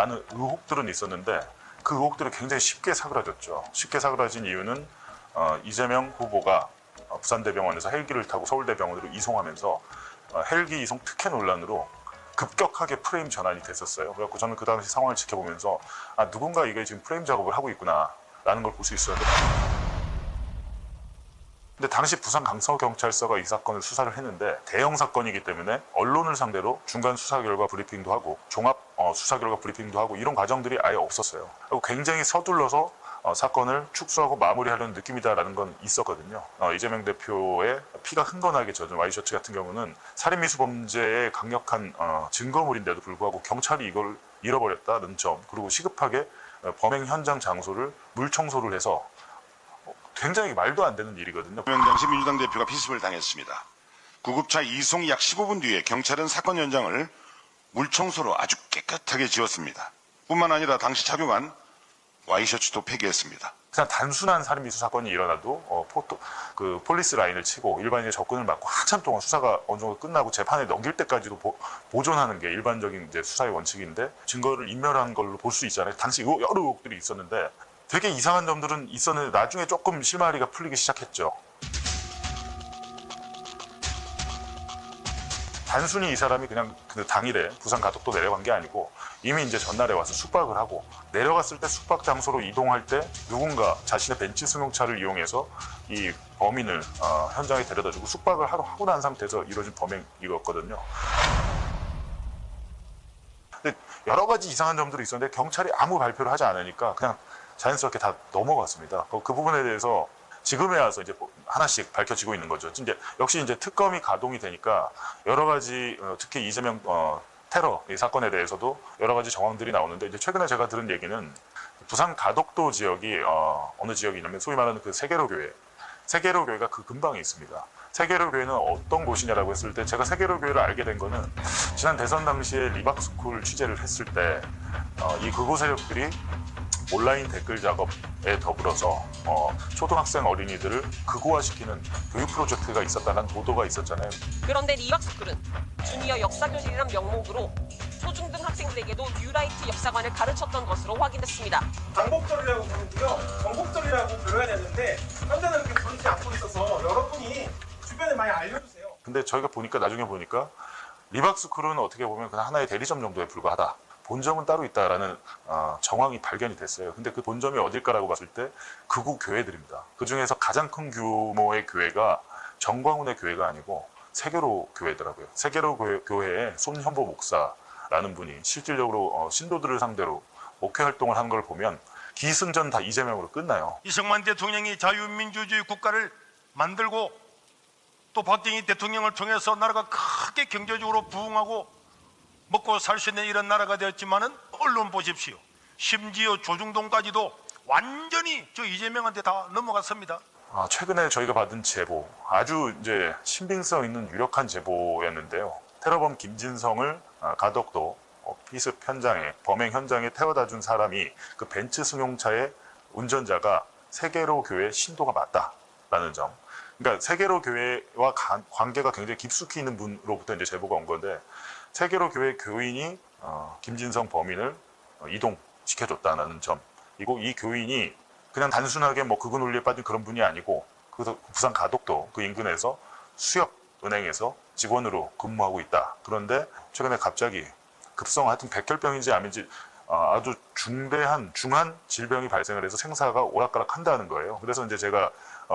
라는 의혹들은 있었는데 그 의혹들이 굉장히 쉽게 사그라졌죠. 쉽게 사그라진 이유는 이재명 후보가 부산대병원에서 헬기를 타고 서울대병원으로 이송하면서 헬기 이송 특혜 논란으로 급격하게 프레임 전환이 됐었어요. 그래서 저는 그 당시 상황을 지켜보면서 누군가 이게 지금 프레임 작업을 하고 있구나 라는 걸 볼 수 있었는데, 근데 당시 부산 강서경찰서가 이 사건을 수사를 했는데 대형 사건이기 때문에 언론을 상대로 중간 수사 결과 브리핑도 하고 종합 수사 결과 브리핑도 하고 이런 과정들이 아예 없었어요. 그리고 굉장히 서둘러서 사건을 축소하고 마무리하려는 느낌이다라는 건 있었거든요. 이재명 대표의 피가 흥건하게 젖은 와이셔츠 같은 경우는 살인미수범죄의 강력한 증거물인데도 불구하고 경찰이 이걸 잃어버렸다는 점, 그리고 시급하게 범행 현장 장소를 물청소를 해서 굉장히 말도 안 되는 일이거든요. 당시 민주당 대표가 피습을 당했습니다. 구급차 이송 약 15분 뒤에 경찰은 사건 현장을 물청소로 아주 깨끗하게 지웠습니다. 뿐만 아니라 당시 착용한 와이셔츠도 폐기했습니다. 그냥 단순한 살인미수 사건이 일어나도 폴리스 라인을 치고 일반인의 접근을 막고 한참 동안 수사가 어느 정도 끝나고 재판에 넘길 때까지도 보존하는 게 일반적인 이제 수사의 원칙인데 증거를 인멸한 걸로 볼 수 있잖아요. 당시 여러 의혹들이 있었는데 되게 이상한 점들은 있었는데 나중에 조금 실마리가 풀리기 시작했죠. 단순히 이 사람이 그냥 그 당일에 부산 가덕도 내려간 게 아니고 이미 이제 전날에 와서 숙박을 하고 내려갔을 때 숙박 장소로 이동할 때 누군가 자신의 벤츠 승용차를 이용해서 이 범인을 현장에 데려다주고 숙박을 하고 난 상태에서 이루어진 범행이었거든요. 근데 여러 가지 이상한 점들이 있었는데 경찰이 아무 발표를 하지 않으니까 그냥 자연스럽게 다 넘어갔습니다. 그 부분에 대해서 지금에 와서 이제 하나씩 밝혀지고 있는 거죠. 이제 역시 이제 특검이 가동이 되니까 여러 가지 특히 이재명 테러 이 사건에 대해서도 여러 가지 정황들이 나오는데 이제 최근에 제가 들은 얘기는 부산 가덕도 지역이 어느 지역이냐면 소위 말하는 그 세계로 교회가 그 근방에 있습니다. 세계로 교회는 어떤 곳이냐라고 했을 때 제가 세계로 교회를 알게 된 거는 지난 대선 당시에 리박스쿨 취재를 했을 때 이 극우 세력들이 온라인 댓글 작업에 더불어서 초등학생 어린이들을 극우화시키는 교육 프로젝트가 있었다는 보도가 있었잖아요. 그런데 리박스쿨은 주니어 역사교실이란 명목으로 초중등 학생들에게도 뉴라이트 역사관을 가르쳤던 것으로 확인됐습니다. 광복절이라고 부르고요. 정복절이라고 불러야 되는데 현재는 그렇게 부르지 않고 있어서 여러분이 주변에 많이 알려주세요. 근데 저희가 나중에 보니까 리박스쿨은 어떻게 보면 그냥 하나의 대리점 정도에 불과하다. 본점은 따로 있다라는 정황이 발견이 됐어요. 근데 그 본점이 어딜까라고 봤을 때 극우 교회들입니다. 그 중에서 가장 큰 규모의 교회가 정광훈의 교회가 아니고 세계로 교회더라고요. 세계로 교회의 손현보 목사라는 분이 실질적으로 신도들을 상대로 목회 활동을 한 걸 보면 기승전 다 이재명으로 끝나요. 이승만 대통령이 자유민주주의 국가를 만들고 또 박정희 대통령을 통해서 나라가 크게 경제적으로 부흥하고 먹고 살 수 있는 이런 나라가 되었지만은 언론 보십시오. 심지어 조중동까지도 완전히 저 이재명한테 다 넘어갔습니다. 최근에 저희가 받은 제보, 아주 이제 신빙성 있는 유력한 제보였는데요. 테러범 김진성을 가덕도 피습 현장에, 범행 현장에 태워다 준 사람이 그 벤츠 승용차의 운전자가 세계로 교회 신도가 맞다라는 점. 그러니까 세계로 교회와 관계가 굉장히 깊숙이 있는 분으로부터 이제 제보가 온 건데 세계로 교회 교인이 김진성 범인을 이동시켜줬다는 점. 그리고 이 교인이 그냥 단순하게 극우 논리에 빠진 그런 분이 아니고 그래서 부산 가덕도 그 인근에서 수협은행에서 직원으로 근무하고 있다. 그런데 최근에 갑자기 하여튼 백혈병인지 암인지 아주 중한 질병이 발생을 해서 생사가 오락가락한다는 거예요. 그래서 이제 제가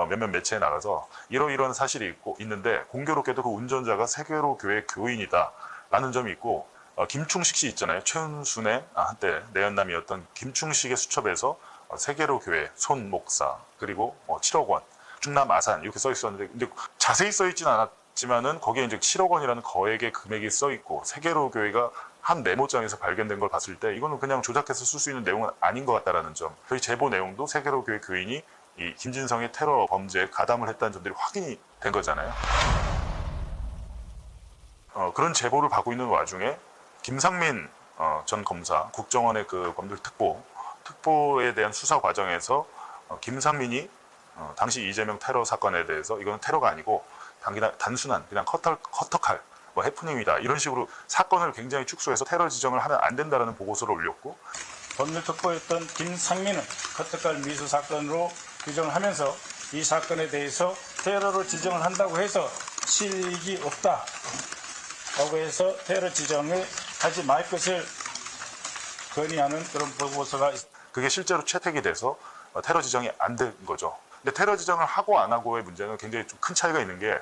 몇몇 매체에 나가서 이러이러한 사실이 있는데 공교롭게도 그 운전자가 세계로 교회 교인이다. 라는 점이 있고 김충식 씨 있잖아요. 최은순의 한때 내연남이었던 김충식의 수첩에서 세계로 교회 손 목사 그리고 7억 원 충남 아산 이렇게 써 있었는데 근데 자세히 써 있지는 않았지만은 거기에 이제 7억 원이라는 거액의 금액이 써 있고 세계로 교회가 한 메모장에서 발견된 걸 봤을 때 이거는 그냥 조작해서 쓸 수 있는 내용은 아닌 것 같다라는 점. 저희 제보 내용도 세계로 교회 교인이 이 김진성의 테러 범죄에 가담을 했다는 점들이 확인이 된 거잖아요. 그런 제보를 받고 있는 와중에 김상민 전 검사, 국정원의 그 검찰 특보에 대한 수사 과정에서 김상민이 당시 이재명 테러 사건에 대해서 이거는 테러가 아니고 단순한 그냥 커터칼 뭐 해프닝이다 이런 식으로 사건을 굉장히 축소해서 테러 지정을 하면 안 된다라는 보고서를 올렸고 법률특보였던 김상민은 커트칼 미수 사건으로 규정을 하면서 이 사건에 대해서 테러로 지정을 한다고 해서 실익이 없다라고 해서 테러 지정을 하지 말 것을 건의하는 그런 보고서가 있습니다. 그게 실제로 채택이 돼서 테러 지정이 안 된 거죠. 근데 테러 지정을 하고 안 하고의 문제는 굉장히 좀 큰 차이가 있는 게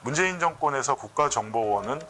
문재인 정권에서 국가정보원은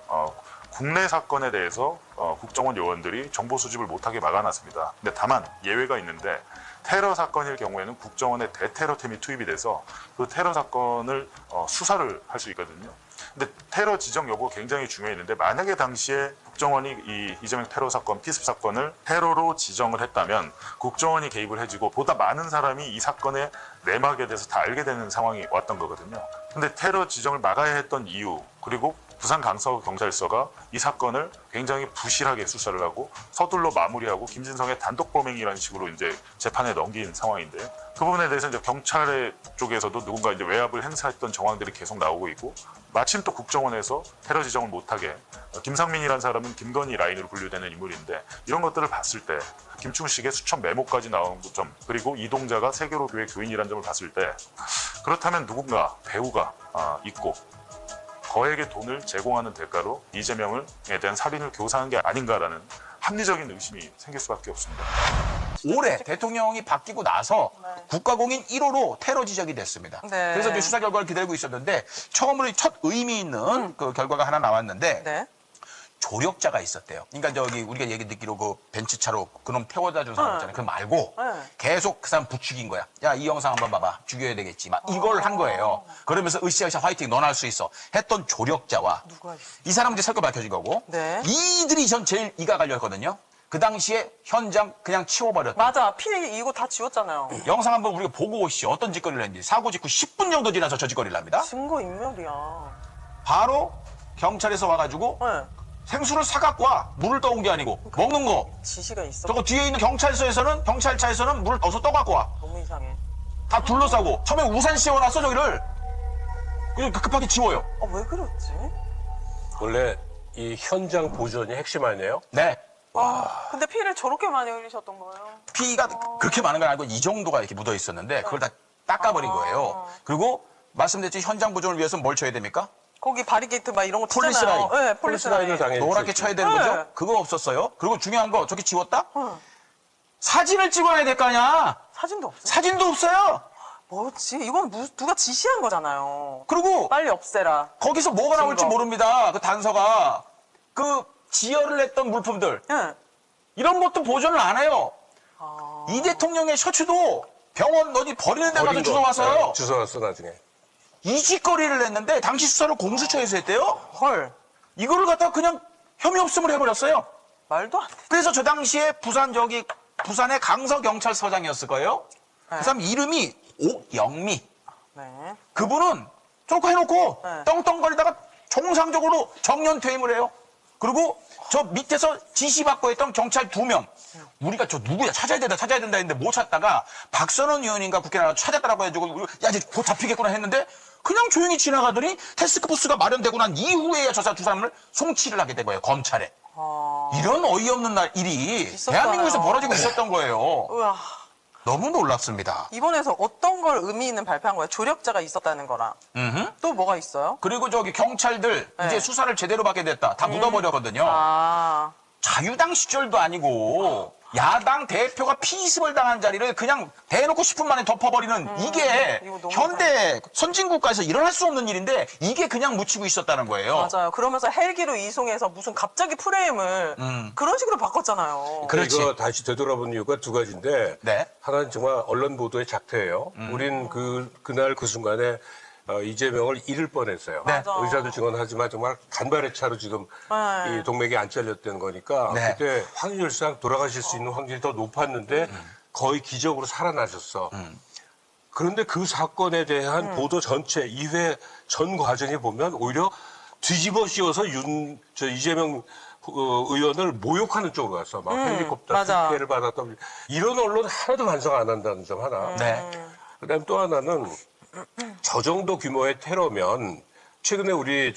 국내 사건에 대해서 국정원 요원들이 정보 수집을 못하게 막아놨습니다. 근데 다만 예외가 있는데 테러 사건일 경우에는 국정원의 대테러팀이 투입이 돼서 그 테러 사건을 수사를 할 수 있거든요. 근데 테러 지정 여부가 굉장히 중요했는데 만약에 당시에 국정원이 이 이재명 테러 사건, 피습 사건을 테러로 지정을 했다면 국정원이 개입을 해주고 보다 많은 사람이 이 사건의 내막에 대해서 다 알게 되는 상황이 왔던 거거든요. 근데 테러 지정을 막아야 했던 이유 그리고 부산 강서경찰서가 이 사건을 굉장히 부실하게 수사를 하고 서둘러 마무리하고 김진성의 단독 범행이라는 식으로 이제 재판에 넘긴 상황인데요. 그 부분에 대해서 이제 경찰 쪽에서도 누군가 이제 외압을 행사했던 정황들이 계속 나오고 있고 마침 또 국정원에서 테러 지정을 못하게 김상민이라는 사람은 김건희 라인으로 분류되는 인물인데 이런 것들을 봤을 때 김충식의 수천 메모까지 나온 점 그리고 이동자가 세계로 교회 교인이라는 점을 봤을 때 그렇다면 누군가 배우가 있고 거액의 돈을 제공하는 대가로 이재명에 대한 살인을 교사한 게 아닌가라는 합리적인 의심이 생길 수밖에 없습니다. 올해 대통령이 바뀌고 나서 국가공인 1호로 테러 지적이 됐습니다. 네. 그래서 이제 수사 결과를 기다리고 있었는데 처음으로 첫 의미 있는 그 결과가 하나 나왔는데 네. 조력자가 있었대요. 그러니까 저기 우리가 얘기 듣기로 그 벤츠차로 그놈 태워다 준 사람 있잖아요. 그 말고 네. 계속 그 사람 부추긴 거야. 야, 이 영상 한번 봐봐. 죽여야 되겠지. 막 이걸 한 거예요. 그러면서 으쌰으쌰 화이팅 넌 할 수 있어. 했던 조력자와 누가 있어? 이 사람은 이제 설거 밝혀진 거고 네. 이들이 전 제일 이가 갈렸거든요. 그 당시에 현장 그냥 치워버렸다. 맞아. 피 이거 다 지웠잖아요. 영상 한번 우리가 보고 오시죠. 어떤 짓거리를 했는지. 사고 직후 10분 정도 지나서 저 짓거리를 합니다. 증거 인멸이야. 바로 경찰에서 와가지고 네. 생수를 사갖고 와. 물을 떠온 게 아니고 먹는 거. 지시가 있어. 저거 뒤에 있는 경찰서에서는 경찰차에서는 물을 어서 떠갖고 와. 너무 이상해. 다 둘러싸고 처음에 우산 씌워놨어 저기를. 그냥 급하게 지워요. 왜 그랬지? 원래 이 현장 보존이 핵심 아니에요? 네. 근데 피를 저렇게 많이 흘리셨던 거예요? 피가 그렇게 많은 건 아니고 이 정도가 이렇게 묻어 있었는데 그걸 다 닦아버린 거예요. 그리고 말씀드렸지 현장 보존을 위해서 뭘 쳐야 됩니까? 거기 바리게이트 막 이런 거 폴리스 치잖아요. 라인. 네, 폴리스 라인. 당연히 노랗게 있었지. 쳐야 되는 네. 거죠? 그거 없었어요. 그리고 중요한 거 저기 지웠다? 사진을 찍어야 될 거 아니야. 사진도 없어. 사진도 없어요. 뭐지? 이건 누가 지시한 거잖아요. 그리고 빨리 없애라. 거기서 뭐가 나올지 증거. 모릅니다. 그 단서가. 그 지혈을 했던 물품들. 네. 이런 것도 보존을 안 해요. 이 대통령의 셔츠도 병원 어디 버리는 데 가서 버린 거. 주워왔어요. 네, 주워왔어 나중에. 이 짓거리를 했는데 당시 수사를 공수처에서 했대요. 헐. 이거를 갖다가 그냥 혐의 없음을 해버렸어요. 말도 안 돼. 그래서 저 당시에 부산의 강서경찰서장이었을 거예요. 네. 그 사람 이름이 오영미. 네. 그분은 저렇게 해놓고 네. 떵떵거리다가 정상적으로 정년 퇴임을 해요. 그리고 저 밑에서 지시받고 했던 경찰 2명. 우리가 저 누구야 찾아야 된다 했는데 못 찾다가 박선원 의원인가 국회 나가서 찾았다라고 해가지고 야 이제 곧 잡히겠구나 했는데 그냥 조용히 지나가더니 태스크포스가 마련되고 난 이후에야 저 두 사람을 송치를 하게 된 거예요. 검찰에. 이런 어이없는 일이 있었잖아요. 대한민국에서 벌어지고 있었던 거예요. 우와. 너무 놀랍습니다. 이번에서 어떤 걸 의미 있는 발표한 거예요? 조력자가 있었다는 거랑. 또 뭐가 있어요? 그리고 저기 경찰들 네. 이제 수사를 제대로 받게 됐다. 다 묻어버렸거든요. 아. 자유당 시절도 아니고 야당 대표가 피습을 당한 자리를 그냥 대놓고 10분 만에 덮어버리는 이게 이거 너무 현대 선진국가에서 일어날 수 없는 일인데 이게 그냥 묻히고 있었다는 거예요. 맞아요. 그러면서 헬기로 이송해서 무슨 갑자기 프레임을 그런 식으로 바꿨잖아요. 그렇지. 이거 다시 되돌아본 이유가 두 가지인데 네. 하나는 정말 언론 보도의 작태예요. 우린 그날 그 순간에 이재명을 잃을 뻔했어요. 네. 맞아. 의사도 증언하지만 정말 간발의 차로 지금 네. 이 동맥이 안 잘렸다는 거니까 네. 그때 확률상 돌아가실 수 있는 확률이 더 높았는데 거의 기적으로 살아나셨어. 그런데 그 사건에 대한 보도 전체 2회 전 과정에 보면 오히려 뒤집어 씌워서 이재명 의원을 모욕하는 쪽으로 갔어. 막 헬리콥터 맞아. 피해를 받았다. 이런 언론 하나도 반성 안 한다는 점 하나. 네. 그다음 또 하나는 저 정도 규모의 테러면 최근에 우리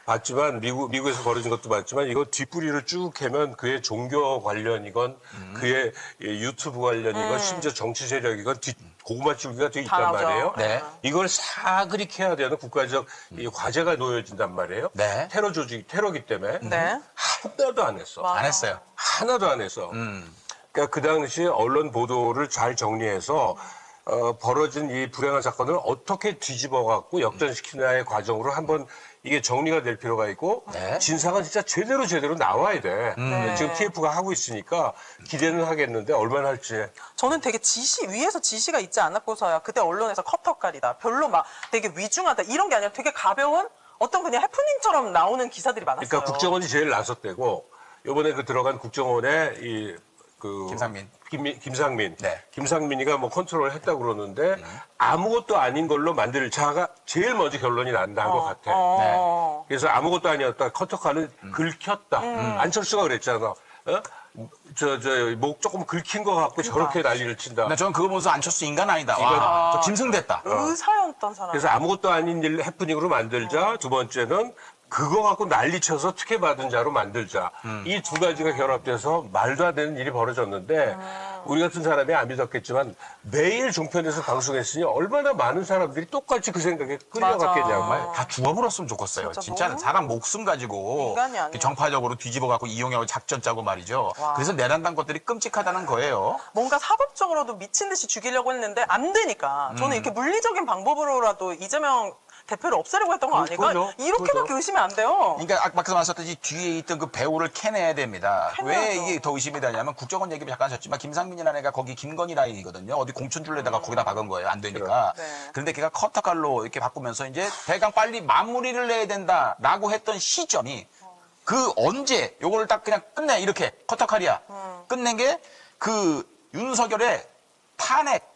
봤지만 미국에서 벌어진 것도 봤지만 이거 뒷부리를 쭉 캐면 그의 종교 관련이건 그의 유튜브 관련이건 심지어 정치 세력이건 고구마 줄기가 되게 다 있단 나오죠. 말이에요. 네. 이걸 사그리 캐야 되는 국가적 이 과제가 놓여진단 말이에요. 네. 테러 조직, 테러기 때문에 네. 하나도 안 했어. 안 했어요. 하나도 안 했어. 그러니까 그 당시 언론 보도를 잘 정리해서 벌어진 이 불행한 사건을 어떻게 뒤집어갖고 역전시키느냐의 과정으로 한번 이게 정리가 될 필요가 있고 네. 진상은 진짜 제대로 나와야 돼. 지금 TF가 하고 있으니까 기대는 하겠는데 얼마나 할지. 저는 되게 위에서 지시가 있지 않았고서야 그때 언론에서 커터칼이다. 별로 막 되게 위중하다. 이런 게 아니라 되게 가벼운 어떤 그냥 해프닝처럼 나오는 기사들이 많았어요. 그러니까 국정원이 제일 나섰대고 이번에 들어간 국정원에 김상민. 김상민. 네. 김상민이가 뭐 컨트롤을 했다고 그러는데 아무것도 아닌 걸로 자가 제일 먼저 결론이 난 것 같아. 어. 그래서 아무것도 아니었다. 커터칼은 긁혔다. 안철수가 그랬잖아. 목 조금 긁힌 것 같고 저렇게 난리를 친다. 근데 저는 그거 보면서 안철수 인간 아니다. 와, 저 짐승됐다. 의사였던 사람. 그래서 아무것도 아닌 일 해프닝으로 만들자. 두 번째는 그거 갖고 난리쳐서 특혜받은 자로 만들자. 이 두 가지가 결합돼서 말도 안 되는 일이 벌어졌는데 우리 같은 사람이 안 믿었겠지만 매일 종편에서 방송했으니 얼마나 많은 사람들이 똑같이 그 생각에 끌려갔겠냐고. 다 죽어버렸으면 좋겠어요. 진짜 너무 사람 목숨 가지고 인간이 아니야. 정파적으로 뒤집어갖고 이용하고 작전 짜고 말이죠. 그래서 내란당 것들이 끔찍하다는 거예요. 뭔가 사법적으로도 미친 듯이 죽이려고 했는데 안 되니까 저는 이렇게 물리적인 방법으로라도 이재명 대표를 없애려고 했던 거 아닐까? 그죠. 이렇게밖에 의심이 안 돼요. 그러니까 아까 말씀하셨듯이 뒤에 있던 그 배우를 캐내야 됩니다. 왜 캐내야죠. 이게 더 의심이 되냐면 국정원 얘기 잠깐 하셨지만 김상민이라는 애가 거기 김건희 라인이거든요. 어디 공천줄에다가 거기다 박은 거예요. 안 되니까. 네. 그런데 걔가 커터칼로 이렇게 바꾸면서 이제 대강 빨리 마무리를 내야 된다라고 했던 시점이 그 언제 요거를 딱 그냥 끝내 이렇게 커터칼이야. 끝낸 게 그 윤석열의 탄핵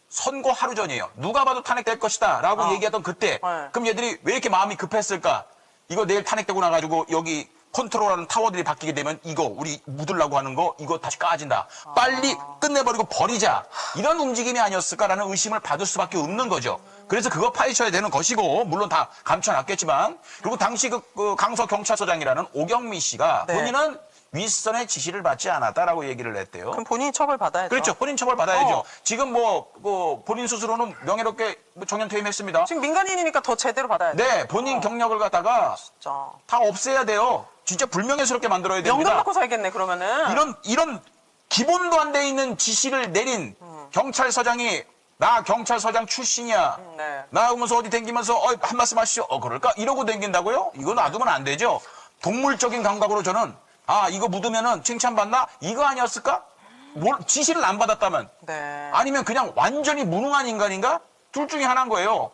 선거 하루 전이에요. 누가 봐도 탄핵될 것이다 라고 얘기하던 그때 네. 그럼 얘들이 왜 이렇게 마음이 급했을까? 이거 내일 탄핵되고 나가지고 여기 컨트롤하는 타워들이 바뀌게 되면 이거 우리 묻으려고 하는 거 이거 다시 까진다. 빨리 끝내버리고 버리자. 이런 움직임이 아니었을까라는 의심을 받을 수밖에 없는 거죠. 그래서 그거 파헤쳐야 되는 것이고 물론 다 감춰놨겠지만 그리고 당시 그 강서경찰서장이라는 오경미 씨가 네. 본인은 윗선의 지시를 받지 않았다라고 얘기를 했대요. 그럼 본인이 처벌 받아야죠. 그렇죠. 본인 처벌 받아야죠. 지금 본인 스스로는 명예롭게 정년 퇴임했습니다. 지금 민간인이니까 더 제대로 받아야죠. 네, 본인 경력을 갖다가 진짜. 다 없애야 돼요. 진짜 불명예스럽게 만들어야 영감 됩니다. 받고 살겠네 그러면은. 이런 기본도 안 돼 있는 지시를 내린 경찰서장이 나 경찰서장 출신이야. 네. 나오면서 어디 댕기면서 한 말씀 하시죠. 그럴까? 이러고 댕긴다고요? 이거 놔두면 안 되죠. 동물적인 감각으로 저는 이거 묻으면은 칭찬받나? 이거 아니었을까? 지시를 안 받았다면 네. 아니면 그냥 완전히 무능한 인간인가? 둘 중에 하나인 거예요.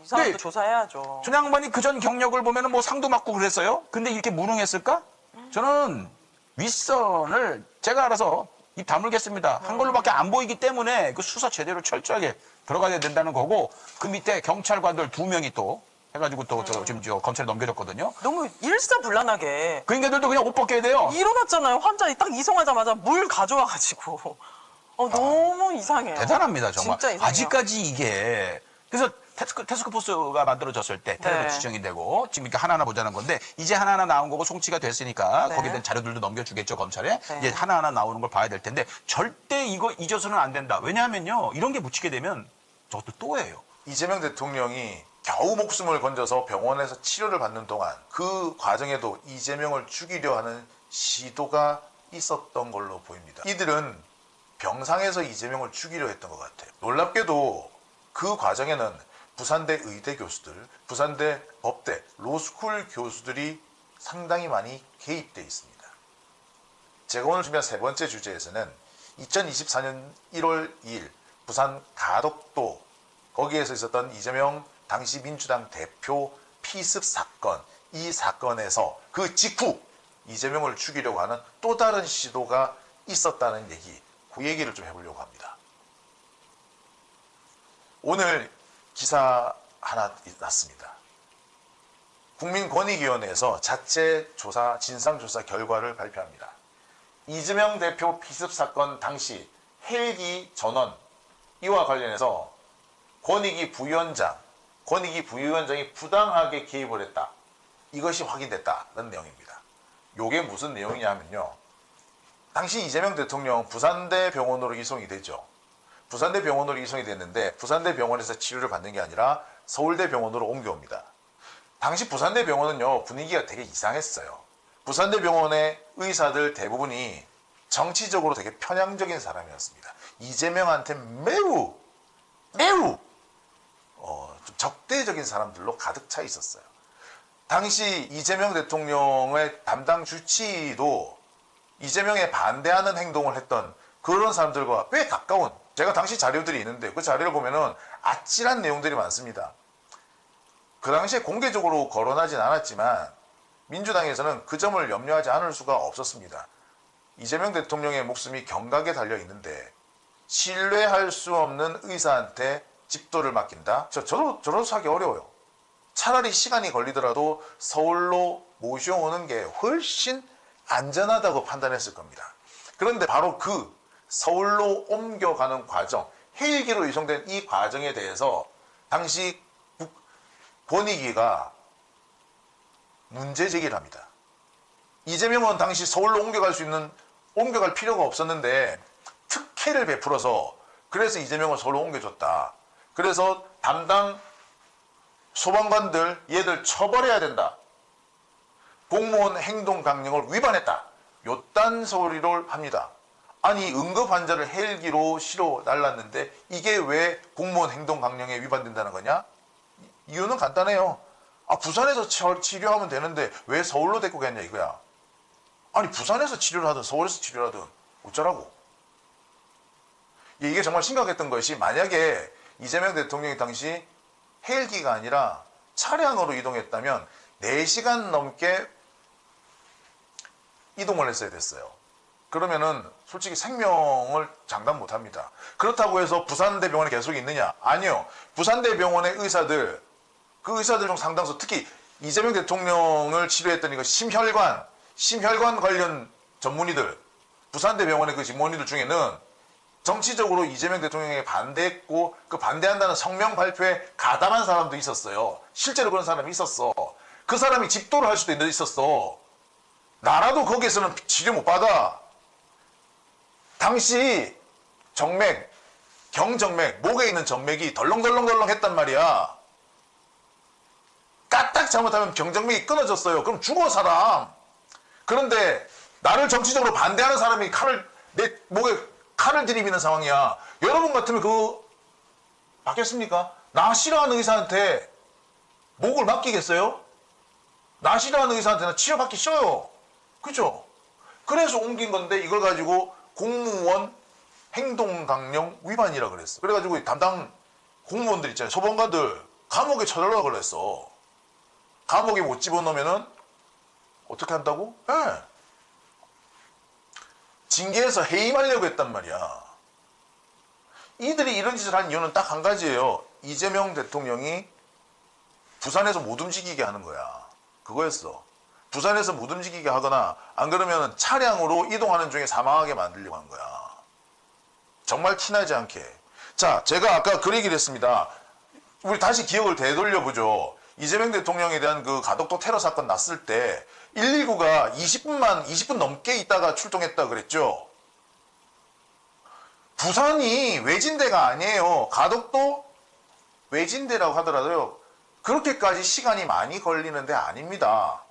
이 사람도 네. 조사해야죠. 전 양반이 그전 경력을 보면은 뭐 상도 받고 그랬어요. 근데 이렇게 무능했을까? 저는 윗선을 제가 알아서 입 다물겠습니다. 한 걸로밖에 안 보이기 때문에 그 수사 제대로 철저하게 들어가야 된다는 거고 그 밑에 경찰관들 2명이 또 해가지고 또 지금 검찰에 넘겨졌거든요. 너무 일사불란하게 그 인간들도 그냥 옷 벗겨야 돼요. 일어났잖아요. 환자 딱 이송하자마자 물 가져와가지고 너무 이상해요. 대단합니다 정말. 진짜 이상해요. 아직까지 이게 그래서 태스크포스가 만들어졌을 때 테러로 네. 지정이 되고 지금 이렇게 하나하나 보자는 건데 이제 하나하나 나온 거고 송치가 됐으니까 네. 거기에 대한 자료들도 넘겨주겠죠 검찰에. 네. 이제 하나하나 나오는 걸 봐야 될 텐데 절대 이거 잊어서는 안 된다. 왜냐하면요 이런 게 묻히게 되면 저것도 또 해요. 이재명 대통령이 겨우 목숨을 건져서 병원에서 치료를 받는 동안 그 과정에도 이재명을 죽이려 하는 시도가 있었던 걸로 보입니다. 이들은 병상에서 이재명을 죽이려 했던 것 같아요. 놀랍게도 그 과정에는 부산대 의대 교수들, 부산대 법대, 로스쿨 교수들이 상당히 많이 개입되어 있습니다. 제가 오늘 준비한 세 번째 주제에서는 2024년 1월 2일 부산 가덕도 거기에서 있었던 이재명 당시 민주당 대표 피습 사건, 이 사건에서 그 직후 이재명을 죽이려고 하는 또 다른 시도가 있었다는 얘기, 그 얘기를 좀 해보려고 합니다. 오늘 기사 하나 났습니다. 국민권익위원회에서 자체 조사, 진상조사 결과를 발표합니다. 이재명 대표 피습 사건 당시 헬기 전원 이와 관련해서 권익위 부위원장이 부당하게 개입을 했다. 이것이 확인됐다는 내용입니다. 요게 무슨 내용이냐 하면요. 당시 이재명 대통령 부산대 병원으로 이송이 되죠. 부산대 병원으로 이송이 됐는데 부산대 병원에서 치료를 받는 게 아니라 서울대 병원으로 옮겨옵니다. 당시 부산대 병원은요, 분위기가 되게 이상했어요. 부산대 병원의 의사들 대부분이 정치적으로 되게 편향적인 사람이었습니다. 이재명한테 매우 좀 적대적인 사람들로 가득 차 있었어요. 당시 이재명 대통령의 담당 주치의도 이재명에 반대하는 행동을 했던 그런 사람들과 꽤 가까운, 제가 당시 자료들이 있는데 그 자료를 보면은 아찔한 내용들이 많습니다. 그 당시에 공개적으로 거론하진 않았지만 민주당에서는 그 점을 염려하지 않을 수가 없었습니다. 이재명 대통령의 목숨이 경각에 달려 있는데 신뢰할 수 없는 의사한테 집도를 맡긴다? 저도 하기 어려워요. 차라리 시간이 걸리더라도 서울로 모셔오는 게 훨씬 안전하다고 판단했을 겁니다. 그런데 바로 그 서울로 옮겨가는 과정, 헬기로 이송된 이 과정에 대해서 당시 권익위가 문제 제기를 합니다. 이재명은 당시 서울로 옮겨갈 필요가 없었는데 특혜를 베풀어서 그래서 이재명을 서울로 옮겨줬다. 그래서 담당 소방관들 얘들 처벌해야 된다. 공무원 행동 강령을 위반했다. 요딴 소리를 합니다. 아니 응급 환자를 헬기로 실어 날랐는데 이게 왜 공무원 행동 강령에 위반된다는 거냐? 이유는 간단해요. 부산에서 치료하면 되는데 왜 서울로 데리고 갔냐 이거야. 아니 부산에서 치료를 하든 서울에서 치료를 하든 어쩌라고. 이게 정말 심각했던 것이 만약에 이재명 대통령이 당시 헬기가 아니라 차량으로 이동했다면 4시간 넘게 이동을 했어야 됐어요. 그러면은 솔직히 생명을 장담 못합니다. 그렇다고 해서 부산대병원에 계속 있느냐? 아니요. 부산대병원의 의사들, 그 의사들 중 상당수, 특히 이재명 대통령을 치료했던 이거 심혈관 관련 전문의들, 부산대병원의 그 전문의들 중에는 정치적으로 이재명 대통령에게 반대했고 그 반대한다는 성명 발표에 가담한 사람도 있었어요. 실제로 그런 사람이 있었어. 그 사람이 집도를 할 수도 있었어. 나라도 거기에서는 치료 못 받아. 당시 경정맥, 목에 있는 정맥이 덜렁덜렁 했단 말이야. 까딱 잘못하면 경정맥이 끊어졌어요. 그럼 죽어 사람. 그런데 나를 정치적으로 반대하는 사람이 내 목에 칼을 들이미는 상황이야. 여러분 같으면 그거 받겠습니까? 나 싫어하는 의사한테 목을 맡기겠어요? 나 싫어하는 의사한테는 치료받기 싫어요. 그죠? 그래서 옮긴 건데 이걸 가지고 공무원 행동강령 위반이라 그랬어. 그래가지고 담당 공무원들 있잖아요. 소방관들 감옥에 쳐달라고 그랬어. 감옥에 못 집어넣으면은 어떻게 한다고? 네. 징계해서 해임하려고 했단 말이야. 이들이 이런 짓을 한 이유는 딱 한 가지예요. 이재명 대통령이 부산에서 못 움직이게 하는 거야. 그거였어. 부산에서 못 움직이게 하거나 안 그러면 차량으로 이동하는 중에 사망하게 만들려고 한 거야. 정말 티나지 않게. 자, 제가 아까 그 얘기를 했습니다. 우리 다시 기억을 되돌려보죠. 이재명 대통령에 대한 그 가덕도 테러 사건 났을 때 119가 20분 넘게 있다가 출동했다 그랬죠. 부산이 외진대가 아니에요. 가덕도 외진대라고 하더라도요. 그렇게까지 시간이 많이 걸리는 데 아닙니다.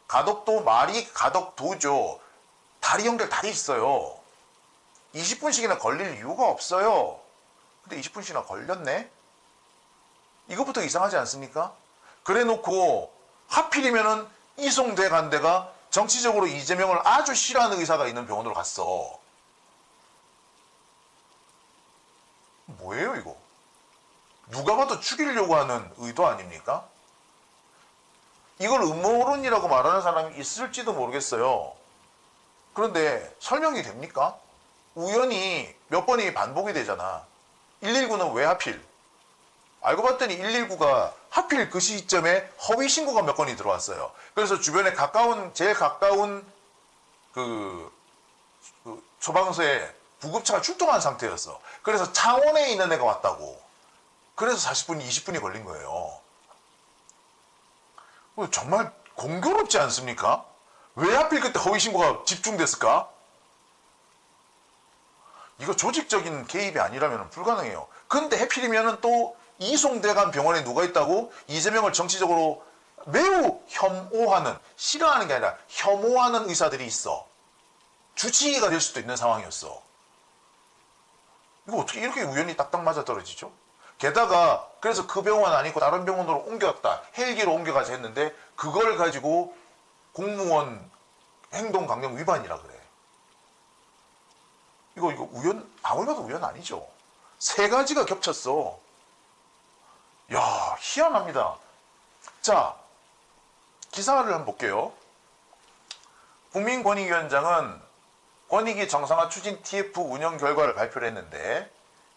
가덕도 말이 가덕도죠. 다리 연결 다리 있어요. 20분씩이나 걸릴 이유가 없어요. 근데 20분씩이나 걸렸네? 이것부터 이상하지 않습니까? 그래 놓고 하필이면은 이송돼 간 데가 정치적으로 이재명을 아주 싫어하는 의사가 있는 병원으로 갔어. 뭐예요 이거? 누가 봐도 죽이려고 하는 의도 아닙니까? 이걸 음모론이라고 말하는 사람이 있을지도 모르겠어요. 그런데 설명이 됩니까? 우연히 몇 번이 반복이 되잖아. 119는 왜 하필? 알고 봤더니 119가 하필 그 시점에 허위 신고가 몇 건이 들어왔어요. 그래서 주변에 제일 가까운 그 소방서에 구급차가 출동한 상태였어. 그래서 창원에 있는 애가 왔다고. 그래서 40분, 20분이 걸린 거예요. 정말 공교롭지 않습니까? 왜 하필 그때 허위신고가 집중됐을까? 이거 조직적인 개입이 아니라면 불가능해요. 근데 해필이면 또 이송돼간 병원에 누가 있다고? 이재명을 정치적으로 매우 혐오하는, 싫어하는 게 아니라 혐오하는 의사들이 있어. 주치의가 될 수도 있는 상황이었어. 이거 어떻게 이렇게 우연히 딱딱 맞아 떨어지죠? 게다가 그래서 그 병원 아니고 다른 병원으로 옮겼다. 헬기로 옮겨가자 했는데 그걸 가지고 공무원 행동강령 위반이라 그래. 이거 우연, 아무리 봐도 우연 아니죠. 세 가지가 겹쳤어. 야, 희한합니다. 자, 기사를 한번 볼게요. 국민권익위원장은 권익위 정상화 추진 TF 운영 결과를 발표를 했는데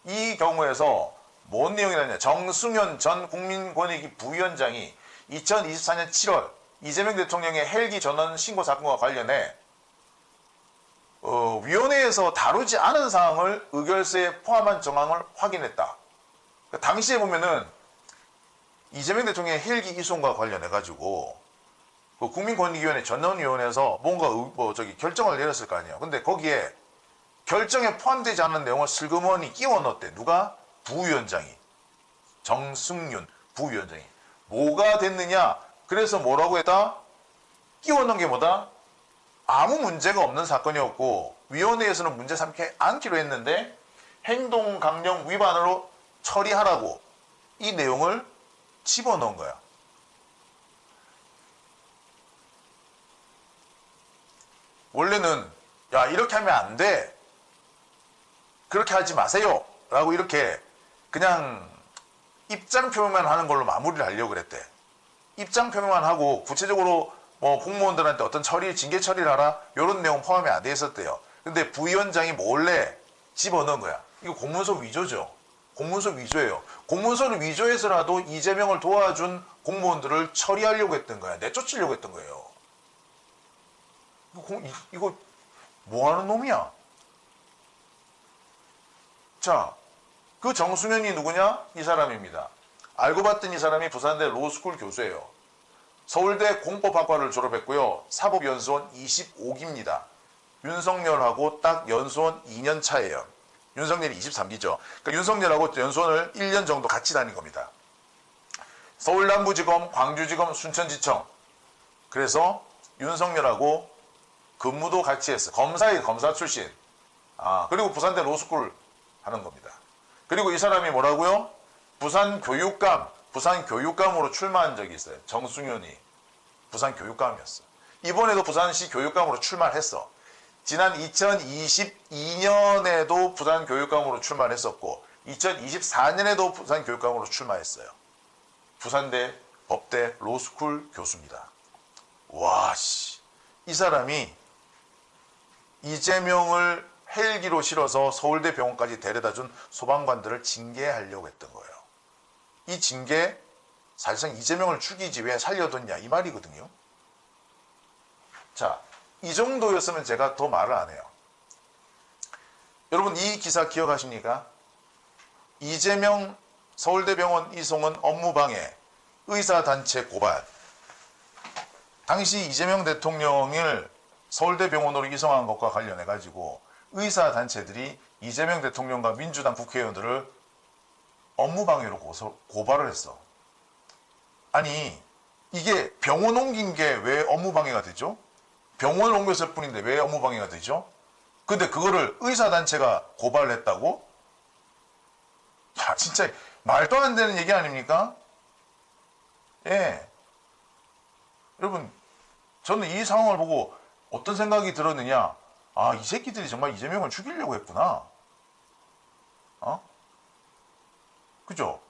이 경우에서 뭔 내용이냐면 정승현 전 국민권익위 부위원장이 2024년 7월 이재명 대통령의 헬기 전원 신고 사건과 관련해 위원회에서 다루지 않은 사항을 의결서에 포함한 정황을 확인했다. 당시에 보면은 이재명 대통령의 헬기 이송과 관련해 가지고 그 국민권익위원회 전원위원회에서 뭔가 결정을 내렸을 거 아니에요. 근데 거기에 결정에 포함되지 않은 내용을 슬그머니 끼워 넣었대. 누가? 부위원장이. 정승윤 부위원장이. 뭐가 됐느냐? 그래서 뭐라고 했다? 끼워 넣은 게 뭐다? 아무 문제가 없는 사건이었고 위원회에서는 문제 삼지 않기로 했는데 행동강령 위반으로 처리하라고 이 내용을 집어넣은 거야. 원래는 야 이렇게 하면 안 돼. 그렇게 하지 마세요. 라고 이렇게 그냥 입장 표명만 하는 걸로 마무리를 하려고 그랬대. 입장 표명만 하고 구체적으로 뭐 공무원들한테 어떤 징계 처리를 하라 이런 내용 포함이 안 돼 있었대요. 근데 부위원장이 몰래 집어넣은 거야. 이거 공문서 위조죠. 공문서 위조예요. 공문서를 위조해서라도 이재명을 도와준 공무원들을 처리하려고 했던 거야. 내쫓으려고 했던 거예요. 이거 뭐 하는 놈이야? 자, 그 정승현이 누구냐? 이 사람입니다. 알고 봤더니 이 사람이 부산대 로스쿨 교수예요. 서울대 공법학과를 졸업했고요. 사법연수원 25기입니다. 윤석열하고 딱 연수원 2년 차예요. 윤석열이 23기죠. 그러니까 윤석열하고 연수원을 1년 정도 같이 다닌 겁니다. 서울 남부지검, 광주지검, 순천지청. 그래서 윤석열하고 근무도 같이 했어. 검사 출신. 그리고 부산대 로스쿨 하는 겁니다. 그리고 이 사람이 뭐라고요? 부산 교육감으로 출마한 적이 있어요. 정승윤이 부산 교육감이었어. 이번에도 부산시 교육감으로 출마를 했어. 지난 2022년에도 부산 교육감으로 출마를 했었고 2024년에도 부산 교육감으로 출마했어요. 부산대 법대 로스쿨 교수입니다. 와, 씨. 이 사람이 이재명을 헬기로 실어서 서울대 병원까지 데려다준 소방관들을 징계하려고 했던 거예요. 이 징계 사실상 이재명을 죽이지 왜 살려뒀냐 이 말이거든요. 자, 이 정도였으면 제가 더 말을 안 해요. 여러분 이 기사 기억하십니까? 이재명 서울대병원 이송은 업무방해, 의사단체 고발. 당시 이재명 대통령을 서울대병원으로 이송한 것과 관련해 가지고 의사단체들이 이재명 대통령과 민주당 국회의원들을 업무방해로 고발을 했어. 아니 이게 병원 옮긴 게 왜 업무방해가 되죠? 병원을 옮겼을 뿐인데 왜 업무방해가 되죠? 근데 그거를 의사단체가 고발을 했다고? 야 진짜 말도 안 되는 얘기 아닙니까? 예. 여러분 저는 이 상황을 보고 어떤 생각이 들었느냐? 이 새끼들이 정말 이재명을 죽이려고 했구나. 그죠?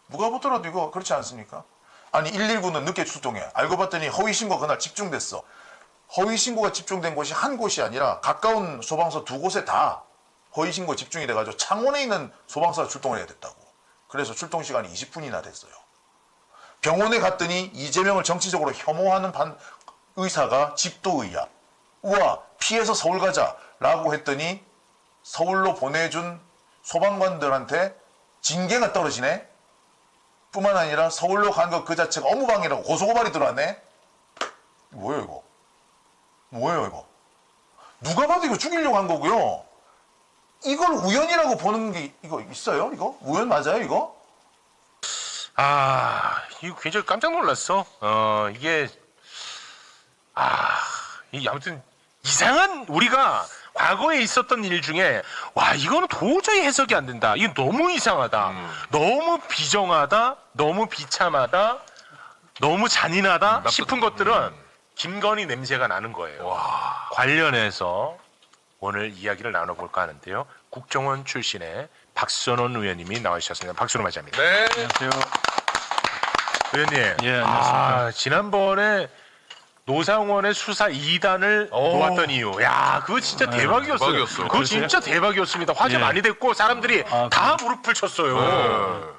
누가 보더라도 이거 그렇지 않습니까? 아니 119는 늦게 출동해. 알고 봤더니 허위신고 그날 집중됐어. 허위신고가 집중된 곳이 한 곳이 아니라 가까운 소방서 두 곳에 다 허위신고 집중이 돼가지고 창원에 있는 소방서가 출동을 해야 됐다고. 그래서 출동 시간이 20분이나 됐어요. 병원에 갔더니 이재명을 정치적으로 혐오하는 의사가 집도의야. 우와 피해서 서울 가자 라고 했더니 서울로 보내준 소방관들한테 징계가 떨어지네. 뿐만 아니라 서울로 간 것 그 자체가 업무방해라고 고소고발이 들어왔네. 뭐예요 이거? 뭐예요 이거? 누가 봐도 이거 죽이려고 한 거고요. 이걸 우연이라고 보는 게 이거 있어요? 이거 우연 맞아요 이거? 이거 굉장히 깜짝 놀랐어. 이게 아무튼 이상한 우리가 과거에 있었던 일 중에 와 이거는 도저히 해석이 안 된다. 이거 너무 이상하다. 너무 비정하다. 너무 비참하다. 너무 잔인하다 싶은 것들은 김건희 냄새가 나는 거예요. 관련해서 오늘 이야기를 나눠볼까 하는데요. 국정원 출신의 박선원 의원님이 나와주셨습니다. 박수로 맞이합니다. 네. 안녕하세요. 의원님. 예, 안녕하십니까. 지난번에 노상원의 수사 2단을 놓았던 이유. 야, 그거 진짜 대박이었어요. 대박이었어. 그거 진짜 대박이었습니다. 화제 예. 많이 됐고 사람들이 다 무릎을 쳤어요.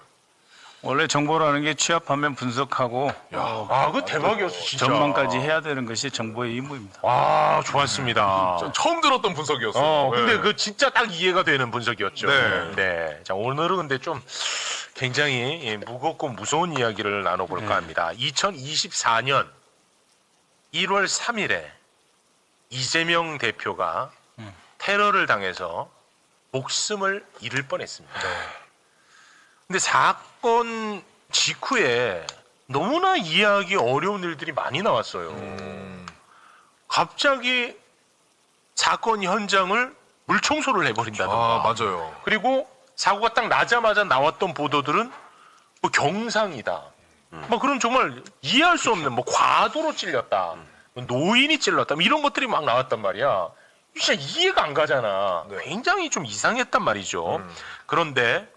원래 정보라는 게 취합하면 분석하고 그거 대박이었어, 진짜. 전망까지 해야 되는 것이 정보의 임무입니다. 좋았습니다. 처음 들었던 분석이었어요. 근데 그 진짜 딱 이해가 되는 분석이었죠. 네. 자, 오늘은 근데 좀 굉장히 무겁고 무서운 이야기를 나눠볼까 합니다. 2024년 1월 3일에 이재명 대표가 테러를 당해서 목숨을 잃을 뻔했습니다. 근데 사건 직후에 너무나 이해하기 어려운 일들이 많이 나왔어요. 갑자기 사건 현장을 물청소를 해버린다든가. 맞아요. 그리고 사고가 딱 나자마자 나왔던 보도들은 뭐 경상이다. 뭐 그런 정말 이해할 수 없는 뭐 과도로 찔렸다. 뭐 노인이 찔렀다. 뭐 이런 것들이 막 나왔단 말이야. 진짜 이해가 안 가잖아. 굉장히 좀 이상했단 말이죠. 그런데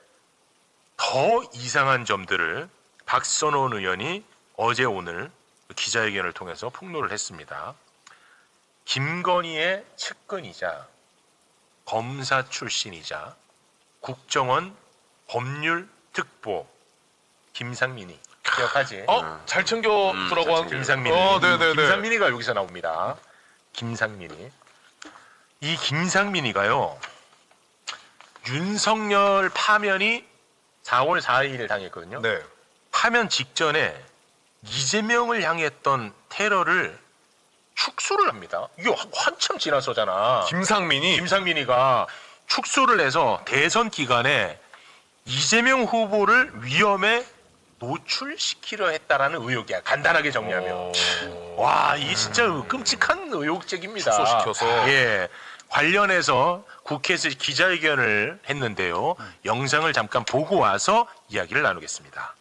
더 이상한 점들을 박선원 의원이 어제 오늘 기자회견을 통해서 폭로를 했습니다. 김건희의 측근이자 검사 출신이자 국정원 법률특보 김상민이 기억하지? 잘 챙겨두라고 한 김상민이. 네네네. 김상민이가 여기서 나옵니다. 김상민이. 이 김상민이가요. 윤석열 파면이 4월 4일 당했거든요. 네. 파면 직전에 이재명을 향했던 테러를 축소를 합니다. 이게 한참 지나서잖아. 김상민이가 축소를 해서 대선 기간에 이재명 후보를 위험에 노출시키려 했다라는 의혹이야. 간단하게 정리하면. 와, 이게 진짜 끔찍한 의혹적입니다. 축소시켜서. 예. 관련해서 국회에서 기자회견을 했는데요. 영상을 잠깐 보고 와서 이야기를 나누겠습니다.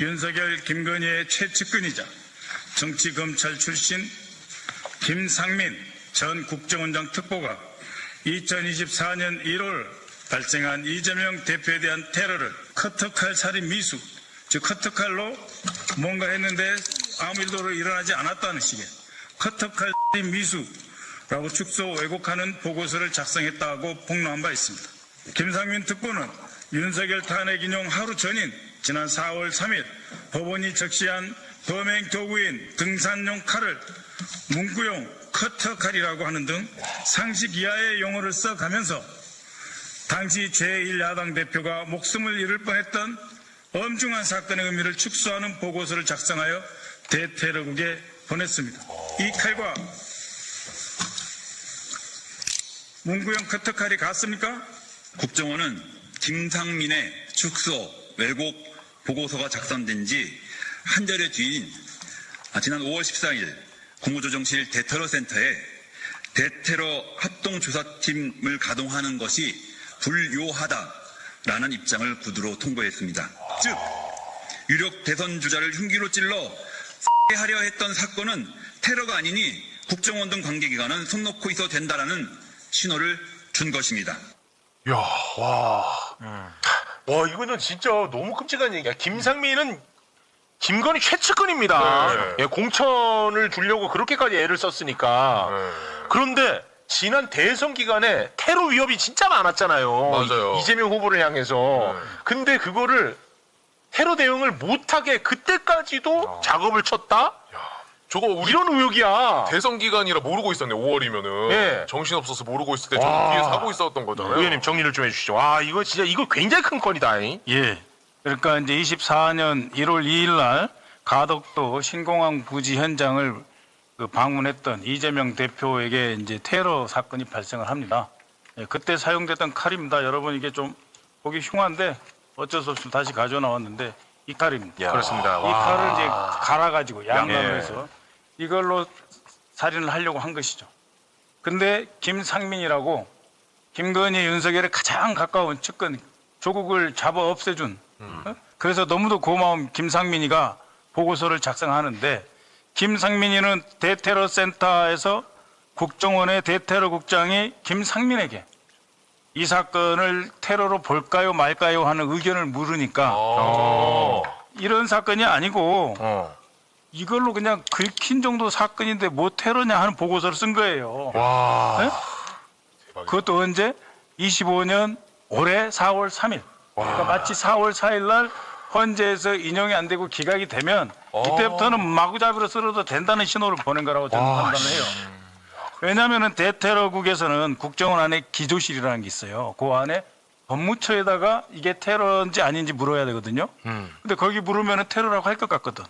윤석열 김건희의 최측근이자 정치검찰 출신 김상민 전 국정원장 특보가 2024년 1월 발생한 이재명 대표에 대한 테러를 커터칼 살인 미수, 즉 커터칼로 뭔가 했는데 아무 일도 일어나지 않았다는 식의 커터칼 살인 미수라고 축소 왜곡하는 보고서를 작성했다고 폭로한 바 있습니다. 김상민 특보는 윤석열 탄핵 인용 하루 전인 지난 4월 3일 법원이 적시한 범행 도구인 등산용 칼을 문구용 커터칼이라고 하는 등 상식 이하의 용어를 써가면서 당시 제1야당 대표가 목숨을 잃을 뻔했던 엄중한 사건의 의미를 축소하는 보고서를 작성하여 대테러국에 보냈습니다. 이 칼과 문구용 커터칼이 같습니까? 국정원은 김상민의 축소 왜곡 보고서가 작성된 지 한 달여 뒤인 지난 5월 14일 국무조정실 대테러센터에 대테러 합동조사팀을 가동하는 것이 불요하다라는 입장을 구두로 통보했습니다. 즉 유력 대선 주자를 흉기로 찔러 하려 했던 사건은 테러가 아니니 국정원 등 관계기관은 손 놓고 있어도 된다라는 신호를 준 것입니다. 와, 이거는 진짜 너무 끔찍한 얘기야. 김상민은 김건희 최측근입니다. 예, 공천을 주려고 그렇게까지 애를 썼으니까. 그런데 지난 대선 기간에 테러 위협이 진짜 많았잖아요. 맞아요. 이재명 후보를 향해서. 근데 그거를 테러 대응을 못하게 그때까지도 작업을 쳤다? 저거 우리 이런 의혹이야. 대선 기간이라 모르고 있었네. 5월이면은 네. 정신 없어서 모르고 있을 때 저 와. 뒤에 사고 있었던 거잖아요. 의원님 정리를 좀 해주시죠. 와 이거 진짜 이거 굉장히 큰 건이다. 예. 그러니까 이제 24년 1월 2일 날 가덕도 신공항 부지 현장을 방문했던 이재명 대표에게 이제 테러 사건이 발생을 합니다. 예, 그때 사용됐던 칼입니다. 여러분 이게 좀 보기 흉한데 어쩔 수 없이 다시 가져 나왔는데 이 칼입니다. 그렇습니다. 이 와. 칼을 이제 갈아가지고 양감을 예. 해서 이걸로 살인을 하려고 한 것이죠. 근데 김상민이라고 김건희 윤석열의 가장 가까운 측근 조국을 잡아 없애준 그래서 너무도 고마운 김상민이가 보고서를 작성하는데 김상민이는 대테러센터에서 국정원의 대테러국장이 김상민에게 이 사건을 테러로 볼까요 말까요 하는 의견을 물으니까 이런 사건이 아니고 이걸로 그냥 긁힌 정도 사건인데 뭐 테러냐 하는 보고서를 쓴 거예요. 와. 네? 그것도 언제? 25년 올해 4월 3일. 그러니까 마치 4월 4일 날 헌재에서 인용이 안 되고 기각이 되면 이때부터는 마구잡이로 쓸어도 된다는 신호를 보낸 거라고 저는 판단을 해요. 왜냐하면 대테러국에서는 국정원 안에 기조실이라는 게 있어요. 그 안에 법무처에다가 이게 테러인지 아닌지 물어야 되거든요. 근데 거기 물으면 테러라고 할 것 같거든.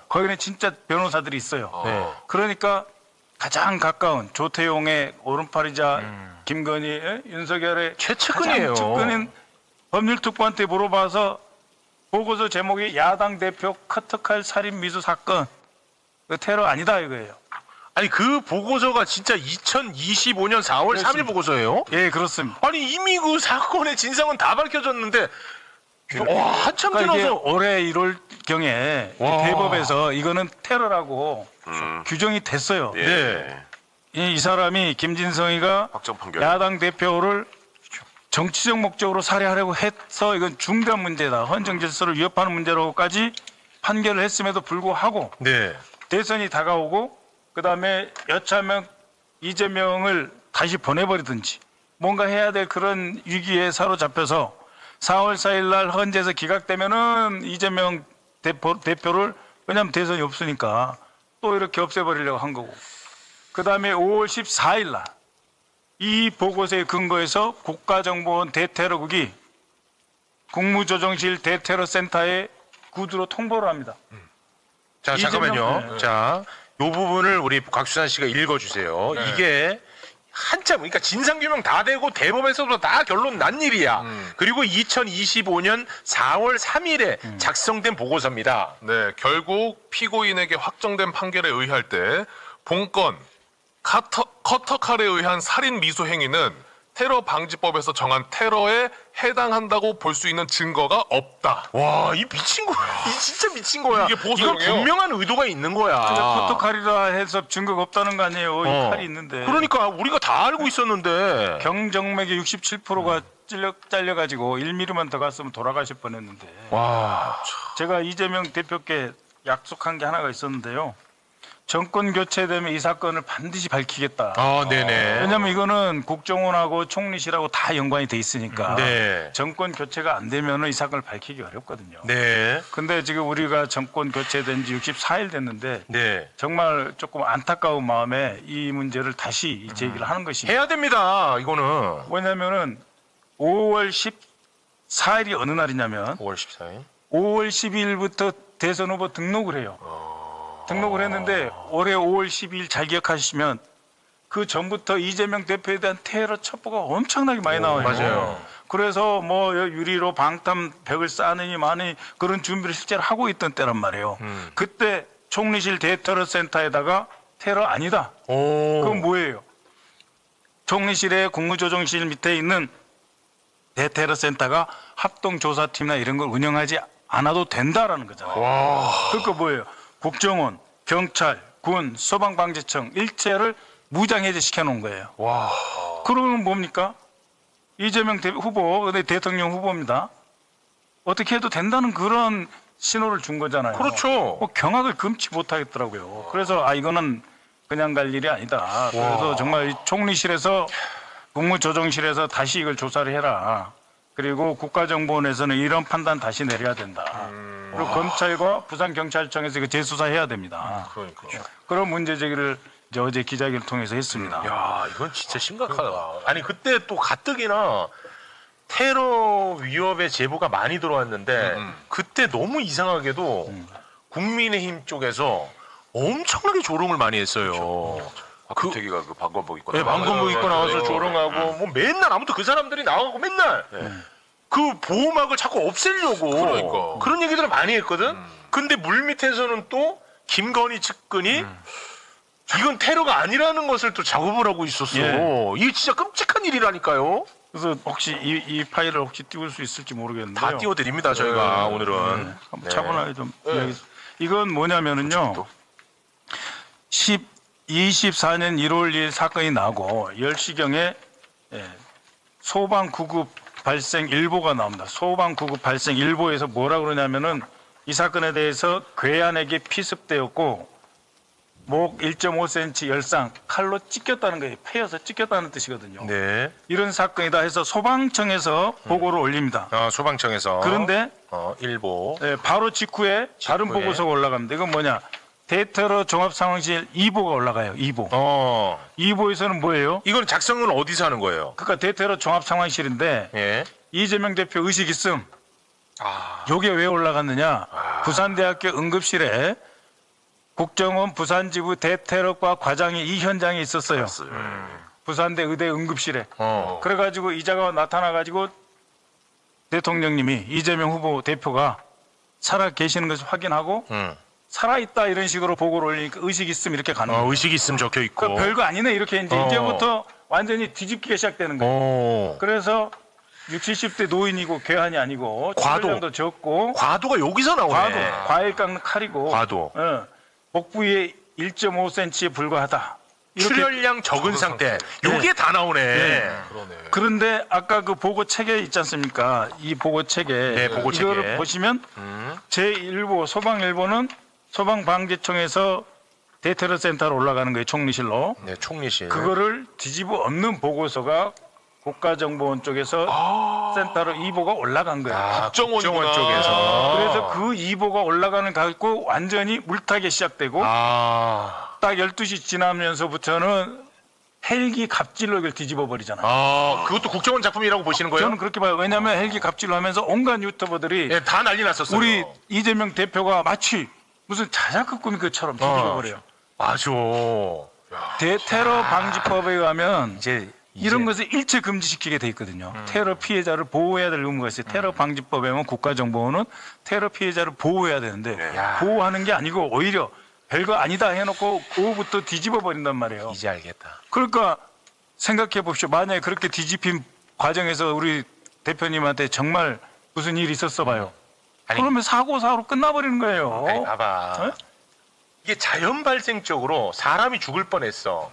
거기는 진짜 변호사들이 있어요. 네. 그러니까 가장 가까운 조태용의 오른팔이자 김건희, 윤석열의 최측근이에요. 가장 측근인 법률특보한테 물어봐서 보고서 제목이 야당 대표 커터칼 살인 미수 사건 그 테러 아니다 이거예요. 아니 그 보고서가 진짜 2025년 4월 3일 보고서예요? 예, 그렇습니다. 아니 이미 그 사건의 진상은 다 밝혀졌는데 와 한참 그러니까 이게 지나서 올해 1월 경에 와. 대법에서 이거는 테러라고 규정이 됐어요. 네. 이 사람이 김진성이가 확정 판결. 야당 대표를 정치적 목적으로 살해하려고 해서 이건 중대한 문제다. 헌정 질서를 위협하는 문제라고까지 판결을 했음에도 불구하고 네. 대선이 다가오고 그다음에 여차하면 이재명을 다시 보내버리든지 뭔가 해야 될 그런 위기에 사로잡혀서 4월 4일 날 헌재에서 기각되면은 이재명 대표를 왜냐하면 대선이 없으니까 또 이렇게 없애버리려고 한 거고 그다음에 5월 14일 날 이 보고서에 근거해서 국가정보원 대테러국이 국무조정실 대테러센터에 구두로 통보를 합니다. 자 잠깐만요. 자, 요 부분을 우리 곽수산 씨가 읽어주세요. 이게 한참 그러니까 진상규명 다 되고 대법에서도 다 결론 난 일이야. 그리고 2025년 4월 3일에 작성된 보고서입니다. 네, 결국 피고인에게 확정된 판결에 의할 때 본건 커터칼에 의한 살인 미수 행위는 테러 방지법에서 정한 테러에 해당한다고 볼 수 있는 증거가 없다. 와, 이 미친 거야. 이 진짜 미친 거야. 이게 이건 보석이에요. 분명한 의도가 있는 거야. 커터칼이라 해서 증거가 없다는 거 아니에요. 이 칼이 있는데. 그러니까 우리가 다 알고 있었는데. 경정맥의 67%가 잘려가지고 1mm만 더 갔으면 돌아가실 뻔했는데. 와. 제가 이재명 대표께 약속한 게 하나가 있었는데요. 정권 교체되면 이 사건을 반드시 밝히겠다. 아, 네네. 왜냐하면 이거는 국정원하고 총리실하고 다 연관이 돼 있으니까 네. 정권 교체가 안 되면 이 사건을 밝히기 어렵거든요. 네. 근데 지금 우리가 정권 교체된 지 64일 됐는데 네. 정말 조금 안타까운 마음에 이 문제를 다시 제기를 하는 것입니다. 해야 됩니다. 이거는. 왜냐면은 5월 14일이 어느 날이냐면 5월 14일. 5월 12일부터 대선 후보 등록을 해요. 등록을 했는데 올해 5월 12일 잘 기억하시면 그 전부터 이재명 대표에 대한 테러 첩보가 엄청나게 많이 나와요. 맞아요. 그래서 뭐 유리로 방탄벽을 쌓느니 마니 그런 준비를 실제로 하고 있던 때란 말이에요. 그때 총리실 대테러센터에다가 테러 아니다. 그건 뭐예요? 총리실의 국무조정실 밑에 있는 대테러센터가 합동조사팀이나 이런 걸 운영하지 않아도 된다라는 거잖아요. 그러니까 뭐예요? 국정원, 경찰, 군, 소방방재청 일체를 무장해제 시켜놓은 거예요. 그러면 뭡니까? 이재명 후보, 근데 대통령 후보입니다. 어떻게 해도 된다는 그런 신호를 준 거잖아요. 그렇죠. 뭐 경악을 금치 못하겠더라고요. 그래서 이거는 그냥 갈 일이 아니다. 그래서 정말 이 총리실에서 국무조정실에서 다시 이걸 조사를 해라. 그리고 국가정보원에서는 이런 판단 다시 내려야 된다. 그리고 검찰과 부산경찰청에서 이거 재수사해야 됩니다. 그러니까. 그런 문제 제기를 이제 어제 기자회견을 통해서 했습니다. 야, 이건 진짜 심각하다. 아니 그때 또 가뜩이나 테러 위협의 제보가 많이 들어왔는데 그때 너무 이상하게도 국민의힘 쪽에서 엄청나게 조롱을 많이 했어요. 박규택이가 그 방검복 입고 네, 방검복 입고 나와서 조롱하고 뭐 맨날 아무튼 그 사람들이 나와고 맨날 그 보호막을 자꾸 없애려고 그러니까. 그런 얘기들을 많이 했거든. 근데 물밑에서는 또 김건희 측근이 이건 테러가 아니라는 것을 또 작업을 하고 있었어. 예. 이게 진짜 끔찍한 일이라니까요. 그래서 혹시 이 파일을 혹시 띄울 수 있을지 모르겠는데요. 다 띄워드립니다 저희가 오늘은. 한번 차분하게 좀 이야기. 이건 뭐냐면은요. 24년 1월 2일 사건이 나고 10시경에 소방 구급 발생 일보가 나옵니다. 소방 구급 발생 일보에서 뭐라 그러냐면은 이 사건에 대해서 괴한에게 피습되었고 목 1.5cm 열상 칼로 찢겼다는 거예요. 패여서 찢겼다는 뜻이거든요. 네. 이런 사건이다 해서 소방청에서 보고를 올립니다. 소방청에서. 그런데 일보. 바로 직후에 다른 직후에. 보고서가 올라갑니다. 이건 뭐냐? 대테러 종합상황실 2보가 올라가요. 2보. 2보에서는 뭐예요? 이건 작성은 어디서 하는 거예요? 그러니까 대테러 종합상황실인데 예. 이재명 대표 의식 있음. 요게 왜 올라갔느냐? 부산대학교 응급실에 국정원 부산지부 대테러과 과장이 이 현장에 있었어요. 부산대 의대 응급실에. 그래가지고 이자가 나타나가지고 대통령님이 이재명 후보 대표가 살아 계시는 것을 확인하고 살아있다 이런 식으로 보고를 올리니까 의식 있음 이렇게 가는 거예요. 의식 있음 적혀 있고. 그러니까 별거 아니네 이렇게 이제부터 완전히 뒤집기가 시작되는 거예요. 그래서 60, 70대 노인이고 괴한이 아니고 과도도 적고 과도가 여기서 나오네. 과일 깎는 칼이고 과도. 목 부위에 1.5cm에 불과하다. 이렇게 출혈량 적은 상태. 요게 다 나오네. 그런데 아까 그 보고 체계 있지 않습니까? 이 보고 체계 보고 체계. 이거를 보시면 제1보 소방일보는 소방방재청에서 대테러 센터로 올라가는 거예요. 총리실로. 네, 총리실. 그거를 뒤집어 엎는 보고서가 국가정보원 쪽에서 센터로 2보가 올라간 거예요. 국정원 쪽에서. 그래서 그 2보가 올라가는 갖고 완전히 물타기 시작되고 딱 12시 지나면서부터는 헬기 갑질로 이걸 뒤집어 버리잖아요. 그것도 국정원 작품이라고 보시는 거예요? 저는 그렇게 봐요. 왜냐하면 헬기 갑질로 하면서 온갖 유튜버들이 다 난리 났었어요. 우리 이재명 대표가 마치 무슨 자작극 꾸민 것처럼 뒤집어 버려요. 맞아. 대테러 방지법에 의하면 이런 것을 일체 금지시키게 돼 있거든요. 테러 피해자를 보호해야 될 의무가 있어요. 테러 방지법에 의하면 국가정보원은 테러 피해자를 보호해야 되는데 보호하는 게 아니고 오히려 별거 아니다 해놓고 오후부터 뒤집어 버린단 말이에요. 이제 알겠다. 그러니까 생각해 봅시오. 만약에 그렇게 뒤집힌 과정에서 우리 대표님한테 정말 무슨 일이 있었어 봐요. 그러면 사고로 끝나버리는 거예요. 아니, 봐봐. 이게 자연 발생적으로 사람이 죽을 뻔했어.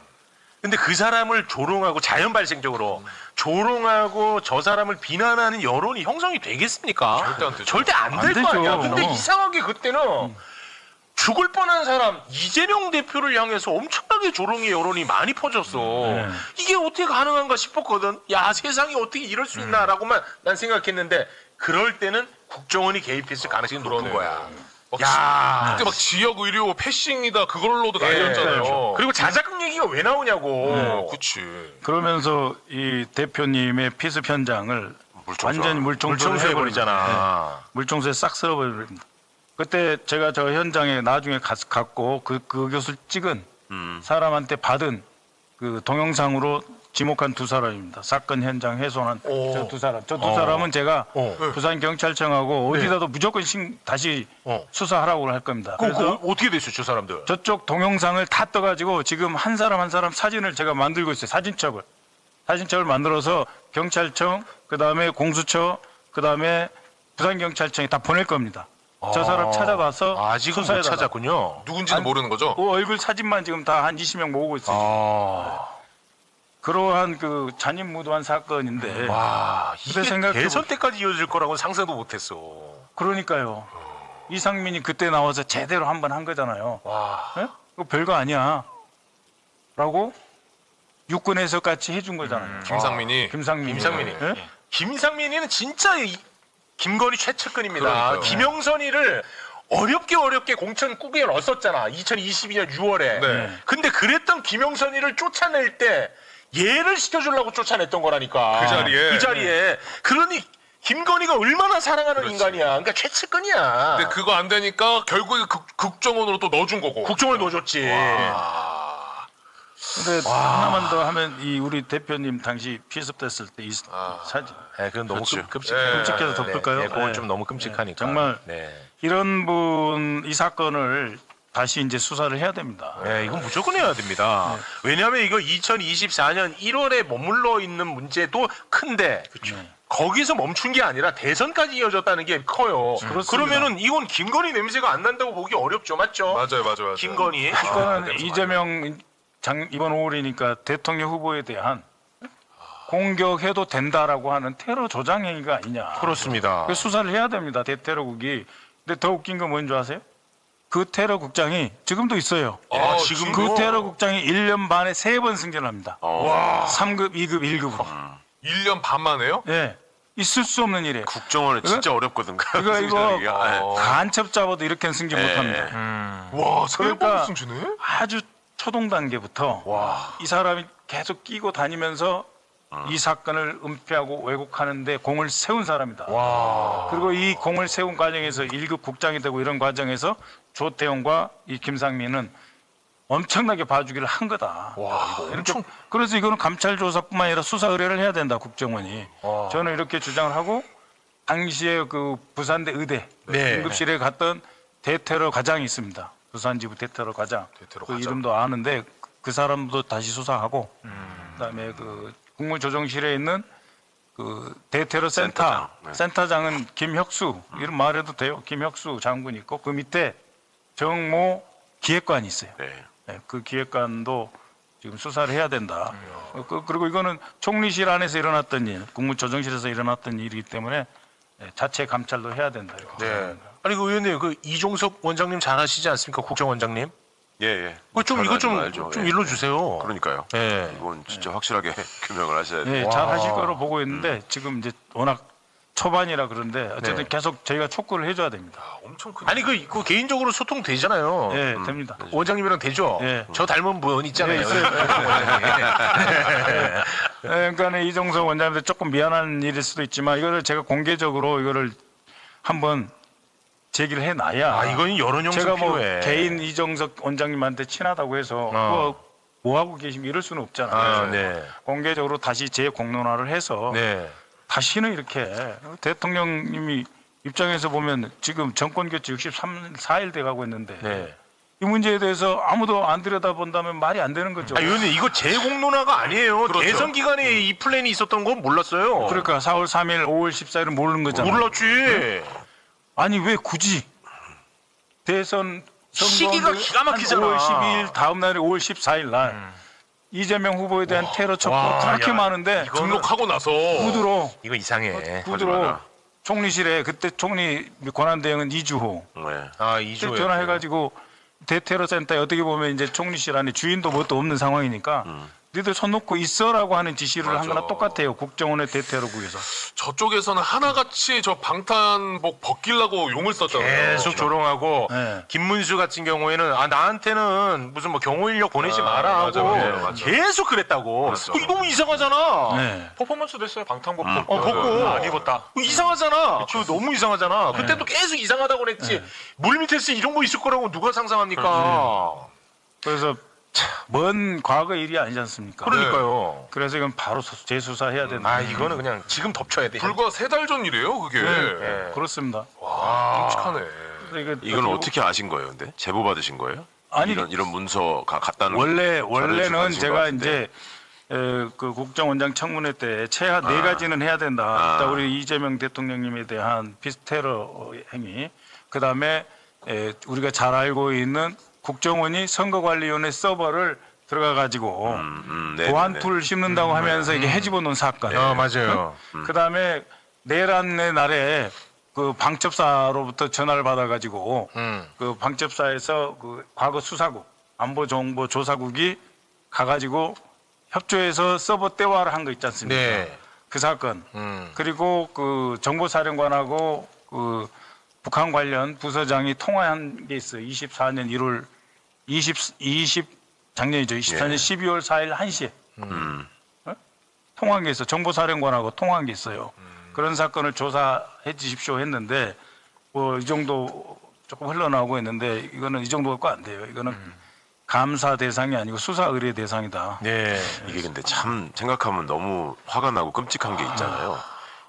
근데 그 사람을 조롱하고 자연 발생적으로 조롱하고 저 사람을 비난하는 여론이 형성이 되겠습니까? 절대 안 될 거 아니야. 근데 이상하게 그때는 죽을 뻔한 사람 이재명 대표를 향해서 엄청나게 조롱의 여론이 많이 퍼졌어. 이게 어떻게 가능한가 싶었거든. 야, 세상이 어떻게 이럴 수 있나라고만 난 생각했는데 그럴 때는 국정원이 개입했을 가능성이 높은 거야. 야, 그때 막 지역 의료 패싱이다 그걸로도 난리였잖아요. 그리고 자작극 얘기가 왜 나오냐고. 그치. 그러면서 이 대표님의 피습 현장을 완전히 물청소를 해버리잖아. 물청소에 싹 쓸어버립니다. 그때 제가 저 현장에 나중에 갔고 그 교수를 찍은 사람한테 받은 그 동영상으로 지목한 두 사람입니다. 사건 현장 훼손한 저 두 사람. 저 두 사람은 제가 부산경찰청하고 어디다도 무조건 다시 수사하라고 할 겁니다. 그래서 어떻게 됐어요, 저 사람들? 저쪽 동영상을 다 떠가지고 지금 한 사람 한 사람 사진을 제가 만들고 있어요. 사진첩을 만들어서 경찰청, 그 다음에 공수처, 그 다음에 부산경찰청에 다 보낼 겁니다. 저 사람 찾아봐서 아직은 못 찾았군요. 누군지는 모르는 거죠? 얼굴 사진만 지금 다 한 20명 모으고 있어요. 그러한 그 잔인무도한 사건인데 와, 그때 이게 대선 때까지 이어질 거라고는 상상도 못했어. 그러니까요. 이상민이 그때 나와서 제대로 한번 한 거잖아요. 그거 별거 아니야 라고 육군에서 같이 해준 거잖아요. 김상민이. 김상민이. 김상민이는 진짜 김건희 최측근입니다. 그러니까요. 김영선이를 어렵게 공천 꾸겨 넣었었잖아. 2022년 6월에. 네. 근데 그랬던 김영선이를 쫓아낼 때 얘를 시켜주려고 쫓아냈던 거라니까. 그 자리에. 그러니 김건희가 얼마나 사랑하는 인간이야. 그러니까 최측근이야. 근데 그거 안 되니까 결국에 국정원으로 또 넣어준 거고. 국정을 넣어줬지. 근데 하나만 더 하면 이 우리 대표님 당시 피습됐을 때 이 사진 네, 그건 너무 그렇죠. 끔찍해서 덮을까요? 네, 그건 네. 좀 너무 끔찍하니까. 정말 네. 이런 분 이 사건을 다시 이제 수사를 해야 됩니다. 네, 이건 무조건 해야 됩니다. 왜냐하면 이거 2024년 1월에 머물러 있는 문제도 큰데 거기서 멈춘 게 아니라 대선까지 이어졌다는 게 커요. 그러면은 이건 김건희 냄새가 안 난다고 보기 어렵죠, 맞죠? 맞아요. 김건희. 이거는 이재명 이번 5월이니까 대통령 후보에 대한 공격해도 된다라고 하는 테러 조장 행위가 아니냐. 그렇습니다. 그 수사를 해야 됩니다. 대테러국이. 근데 더 웃긴 건 뭔지 아세요? 그 테러국장이 지금도 있어요. 지금 그 테러국장이 1년 반에 3번 승진합니다. 와. 3급, 2급, 1급으로. 1년 반 만에요? 예. 있을 수 없는 일이에요. 국정원은 진짜 어렵거든. 이거 간첩 잡아도 이렇게는 승진 못합니다. 와, 그러니까 승진해? 아주 초동 단계부터 이 사람이 계속 끼고 다니면서 이 사건을 은폐하고 왜곡하는데 공을 세운 사람이다. 그리고 이 공을 세운 과정에서 1급 국장이 되고 이런 과정에서 조태용과 이 김상민은 엄청나게 봐주기를 한 거다. 그래서 이거는 감찰 조사뿐만 아니라 수사 의뢰를 해야 된다, 국정원이. 저는 이렇게 주장을 하고 당시에 그 부산대 의대 응급실에 갔던 대테러 과장이 있습니다. 부산지부 대테러 과장. 그 이름도 아는데 그 사람도 다시 수사하고 그다음에 그 국무조정실에 있는 그 대테러 센터장은 김혁수 이름 말해도 돼요. 김혁수 장군이 있고 그 밑에 정모 기획관이 있어요. 네, 그 기획관도 지금 수사를 해야 된다. 그리고 이거는 총리실 안에서 일어났던 일, 국무조정실에서 일어났던 일이기 때문에 자체 감찰도 해야 된다. 네. 아니 그 의원님 그 이종석 원장님 잘 아시지 않습니까? 국정원장님? 예. 이거 좀 알죠. 일러주세요. 그러니까요. 예. 이건 진짜 확실하게 규명을 하셔야 돼요. 네, 잘 하실 거로 보고 있는데 지금 이제 워낙 초반이라 그런데 어쨌든 계속 저희가 촉구를 해줘야 됩니다. 엄청 큰. 아니 그 개인적으로 소통 되잖아요. 네, 됩니다. 원장님이랑 되죠. 네. 저 닮은 분 있잖아요. 그러니까 이종석 원장님한테 조금 미안한 일일 수도 있지만 이거를 제가 공개적으로 이거를 한번 제기를 해놔야. 이건 여론 형성 제가 뭐 필요해. 개인 이종석 원장님한테 친하다고 해서 뭐 하고 계시면 이럴 수는 없잖아요. 네. 공개적으로 다시 재공론화를 해서 다시는 이렇게 대통령님이 입장에서 보면 지금 정권 교체 64일 돼 가고 있는데 이 문제에 대해서 아무도 안 들여다본다면 말이 안 되는 거죠. 의원님 이거 재공론화가 아니에요. 대선 기간에 이 플랜이 있었던 건 몰랐어요. 그러니까 4월 3일, 5월 14일은 모르는 거잖아요. 몰랐지. 아니 왜 굳이 대선 시기가 기가 막히잖아. 5월 12일 다음 날이 5월 14일 날 이재명 후보에 대한 테러 첩보 그렇게 많은데 등록하고 나서 구두로 이거 이상해. 구두로 총리실에 그때 총리 권한대행은 이주호 이주호 전화해가지고 대테러 센터에 어떻게 보면 이제 총리실 안에 주인도 뭣도 없는 상황이니까 너희들 손 놓고 있어라고 하는 지시를 한 거나 똑같아요. 국정원의 대테러국에서. 저쪽에서는 하나같이 저 방탄복 벗기려고 용을 썼잖아요. 계속 조롱하고 김문수 같은 경우에는 나한테는 무슨 뭐 경호인력 보내지 마라 하고 계속 그랬다고. 이거 너무 이상하잖아. 퍼포먼스 됐어요. 방탄복 벗고 안 입었다. 이상하잖아. 그거 너무 이상하잖아. 그때도 계속 이상하다고 그랬지. 물 밑에서 이런 거 있을 거라고 누가 상상합니까? 그래서 먼 과거 일이 아니지 않습니까? 그러니까요. 그래서 이건 바로 재수사해야 된다. 이거는 그냥 지금 덮쳐야 돼. 불과 3달 전 일이에요, 그게. 그렇습니다. 끔찍하네. 이건 어떻게 아신 거예요, 근데? 제보 받으신 거예요? 아니 이런 문서가 갔다는 원래는 제가 이제 그 국정원장 청문회 때 최하 4가지는 해야 된다. 일단 우리 이재명 대통령님에 대한 피스테러 행위, 그 다음에 우리가 잘 알고 있는 국정원이 선거관리위원회 서버를 들어가 가지고 보안툴을 씹는다고 하면서 이게 해집어 놓은 사건. 맞아요. 그 다음에 내란의 날에 그 방첩사로부터 전화를 받아가지고 그 방첩사에서 그 과거 수사국 안보정보조사국이 가가지고 협조해서 서버 떼화를 한 거 있지 않습니까? 그 사건 그리고 그 정보사령관하고 그 북한 관련 부서장이 통화한 게 있어요. 24년 1월 20 작년이죠. 24년 12월 4일 1시에 통화한 게 있어요. 정보사령관하고 통화한 게 있어요. 그런 사건을 조사해 주십시오 했는데 뭐 이 정도 조금 흘러나오고 있는데 이거는 이 정도 갖고 안 돼요. 이거는 감사 대상이 아니고 수사 의뢰 대상이다. 네. 이게 근데 참 생각하면 너무 화가 나고 끔찍한 게 있잖아요.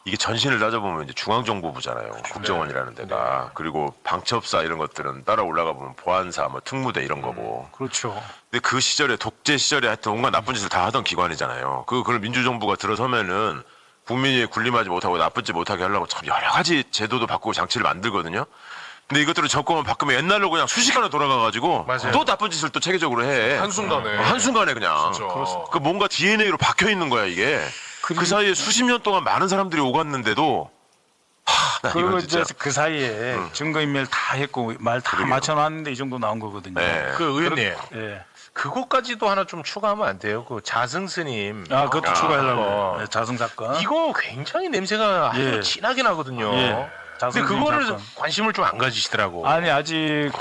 이게 전신을 따져보면 이제 중앙정보부잖아요. 국정원이라는 데가. 그리고 방첩사 이런 것들은 따라 올라가 보면 보안사, 뭐 특무대 이런 거고. 그렇죠. 근데 그 시절에 독재 시절에 하여튼 온갖 나쁜 짓을 다 하던 기관이잖아요. 그걸 민주정부가 들어서면은 국민이 군림하지 못하고 나쁜 짓 못하게 하려고 참 여러 가지 제도도 바꾸고 장치를 만들거든요. 근데 이것들을 정권을 바꾸면 옛날로 그냥 순식간에 돌아가가지고 또 나쁜 짓을 또 체계적으로 해. 한순간에. 한순간에 그냥. 진짜. 그 뭔가 DNA로 박혀 있는 거야 이게. 그 사이에 수십 년 동안 많은 사람들이 오갔는데도 나 그리고 이건 진짜. 이제 그 사이에 증거인멸 다 했고 말 다 맞춰놨는데 이 정도 나온 거거든요. 네. 그 의원님. 예. 그것까지도 하나 좀 추가하면 안 돼요? 그 자승 스님. 아, 그것도 추가하려고. 어. 네, 자승 사건. 이거 굉장히 냄새가 아주 예. 진하게 나거든요. 예. 근데 자승 그거를 사건. 관심을 좀 안 가지시더라고. 아니 아직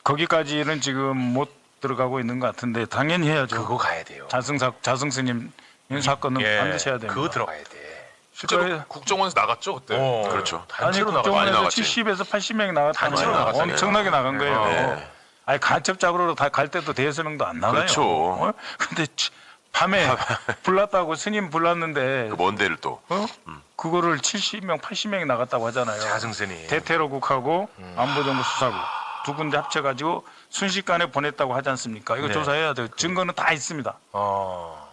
거기까지는 지금 못 들어가고 있는 것 같은데 당연히 해야죠. 그거 가야 돼요. 자승 스님 사건은 예. 반드시 해야 됩니다. 그거 들어가야 돼. 실제로 국정원에서 나갔죠 그때. 그렇죠. 아니 단체로 나가. 많이 국정원에서 나갔지. 70에서 80명이 나갔다는 단체로 거예요. 나갔잖아요. 엄청나게 나간 거예요. 네. 아니 간첩작으로 다 갈 때도 대여섯 명도 안 나가요. 그렇죠. 근데 밤에 불났다고 스님 불났는데 그 먼 데를 또. 그거를 70명, 80명이 나갔다고 하잖아요. 자승 스님. 대테러국하고 안보정보 수사국 두 군데 합쳐가지고 순식간에 보냈다고 하지 않습니까? 이거 네. 조사해야 돼요. 증거는 다 있습니다.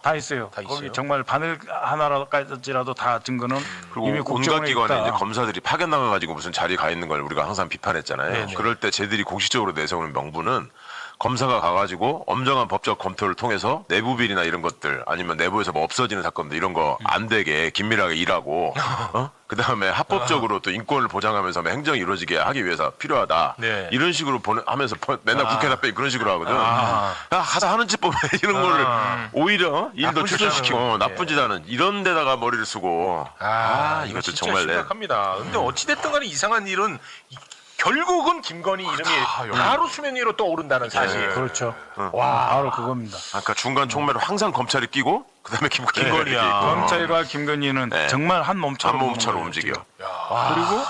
다 있어요. 다 거기 있어요? 정말 바늘 하나까지라도 다 증거는 그리고 이미 온갖 국정원에 기관에 있다. 이제 검사들이 파견 나가가지고 무슨 자리에 가 있는 걸 우리가 항상 비판했잖아요. 네네. 그럴 때 쟤들이 공식적으로 내세우는 명분은 검사가 가가지고 엄정한 법적 검토를 통해서 내부 비리나 이런 것들 아니면 내부에서 뭐 없어지는 사건들 이런 거 안 되게 긴밀하게 일하고 그 다음에 합법적으로 또 인권을 보장하면서 행정이 이루어지게 하기 위해서 필요하다. 네. 이런 식으로 하면서 맨날 국회에다 빼 그런 식으로 하거든. 가서 하는 짓 보면 이런 거를 오히려 일도 나쁜 짓 출전시키고 하는, 나쁜 짓 하는 이런 데다가 머리를 쓰고 이거 이것도 진짜 정말 심각합니다. 근데 어찌됐든 간에 이상한 일은 결국은 김건희 이름이 바로 수면 위로 떠오른다는 사실. 그렇죠. 와, 바로 그겁니다. 아까 중간 총매로 항상 검찰이 끼고 그다음에 김건희가 이렇게 있고 검찰과 김건희는 네. 정말 한 몸처럼, 한 몸처럼 보는 거예요, 움직여. 지금.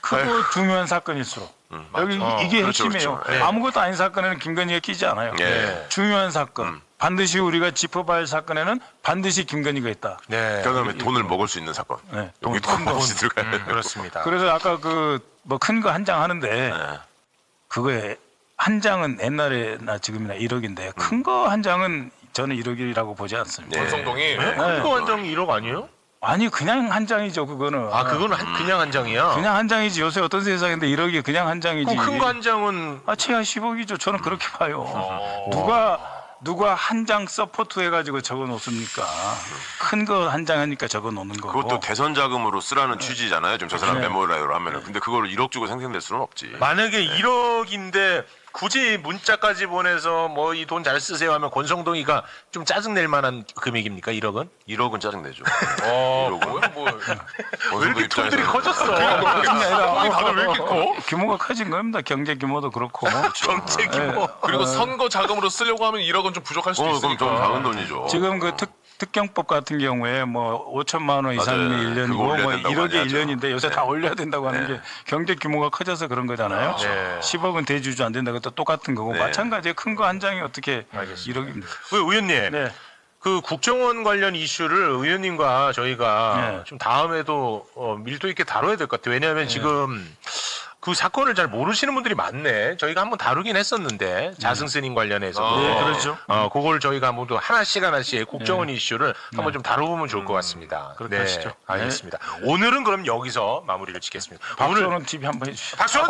그리고 크고 중요한 사건일수록 여기 이게 그렇죠, 핵심이에요. 그렇죠. 네. 아무것도 아닌 사건에는 김건희가 끼지 않아요. 네. 중요한 사건, 반드시 우리가 짚어봐야 할 사건에는 반드시 김건희가 있다. 네. 그다음에 돈을 먹을 수 있는 사건. 네. 여기 돈 없이 들어가야 돼. 그렇습니다. 그래서 아까 그 뭐 큰 거 한 장 하는데 그거에 한 장은 옛날에나 지금이나 1억인데 큰 거 한 장은 저는 1억이라고 보지 않습니다. 권성동이 큰거 한 장이 1억 아니에요? 아니 그냥 한 장이죠 그거는. 아, 그거는 그냥 한 장이야? 그냥 한 장이지. 요새 어떤 세상인데 1억이 그냥 한 장이지. 그럼 큰 거 한 장은 최하 10억이죠. 저는 그렇게 봐요. 누가 한 장 서포트 해가지고 적어 놓습니까? 큰 거 한 장 하니까 적어 놓는 거고. 그것도 대선 자금으로 쓰라는 취지잖아요. 지금 저 사람 메모라이로 하면은. 근데 그걸 1억 주고 생생될 수는 없지. 만약에 1억인데 굳이 문자까지 보내서 뭐 이 돈 잘 쓰세요 하면 권성동이가 좀 짜증낼 만한 금액입니까? 1억은? 1억은 짜증내죠. 왜 이렇게 톤들이 커졌어? 다들 왜 이렇게 커? 규모가 커진 겁니다. 경제 규모도 그렇고. 경제 규모. 그리고 선거 자금으로 쓰려고 하면 1억은 좀 부족할 수도 그럼 있으니까. 좀 작은 돈이죠. 지금 그 특경법 같은 경우에 뭐 5천만 원 이상이면 맞아요. 1년이고 그거 올려야 뭐 된다고 1억에 많이 하죠. 1년인데 요새 다 올려야 된다고 하는 게 경제 규모가 커져서 그런 거잖아요. 10억은 대주주 안 된다고 또 똑같은 거고 마찬가지에 큰 거 한 장이 어떻게 1억입니까? 의원님. 네. 그 국정원 관련 이슈를 의원님과 저희가 좀 다음에도 밀도 있게 다뤄야 될 것 같아요. 왜냐하면 지금 그 사건을 잘 모르시는 분들이 많네. 저희가 한번 다루긴 했었는데 자승스님 관련해서. 네, 그렇죠. 그걸 저희가 모두 하나씩 국정원 이슈를 한번 좀 다뤄보면 좋을 것 같습니다. 그렇게 하시죠. 알겠습니다. 오늘은 그럼 여기서 마무리를 짓겠습니다. 박수원 TV 한번 해주시죠. 박수원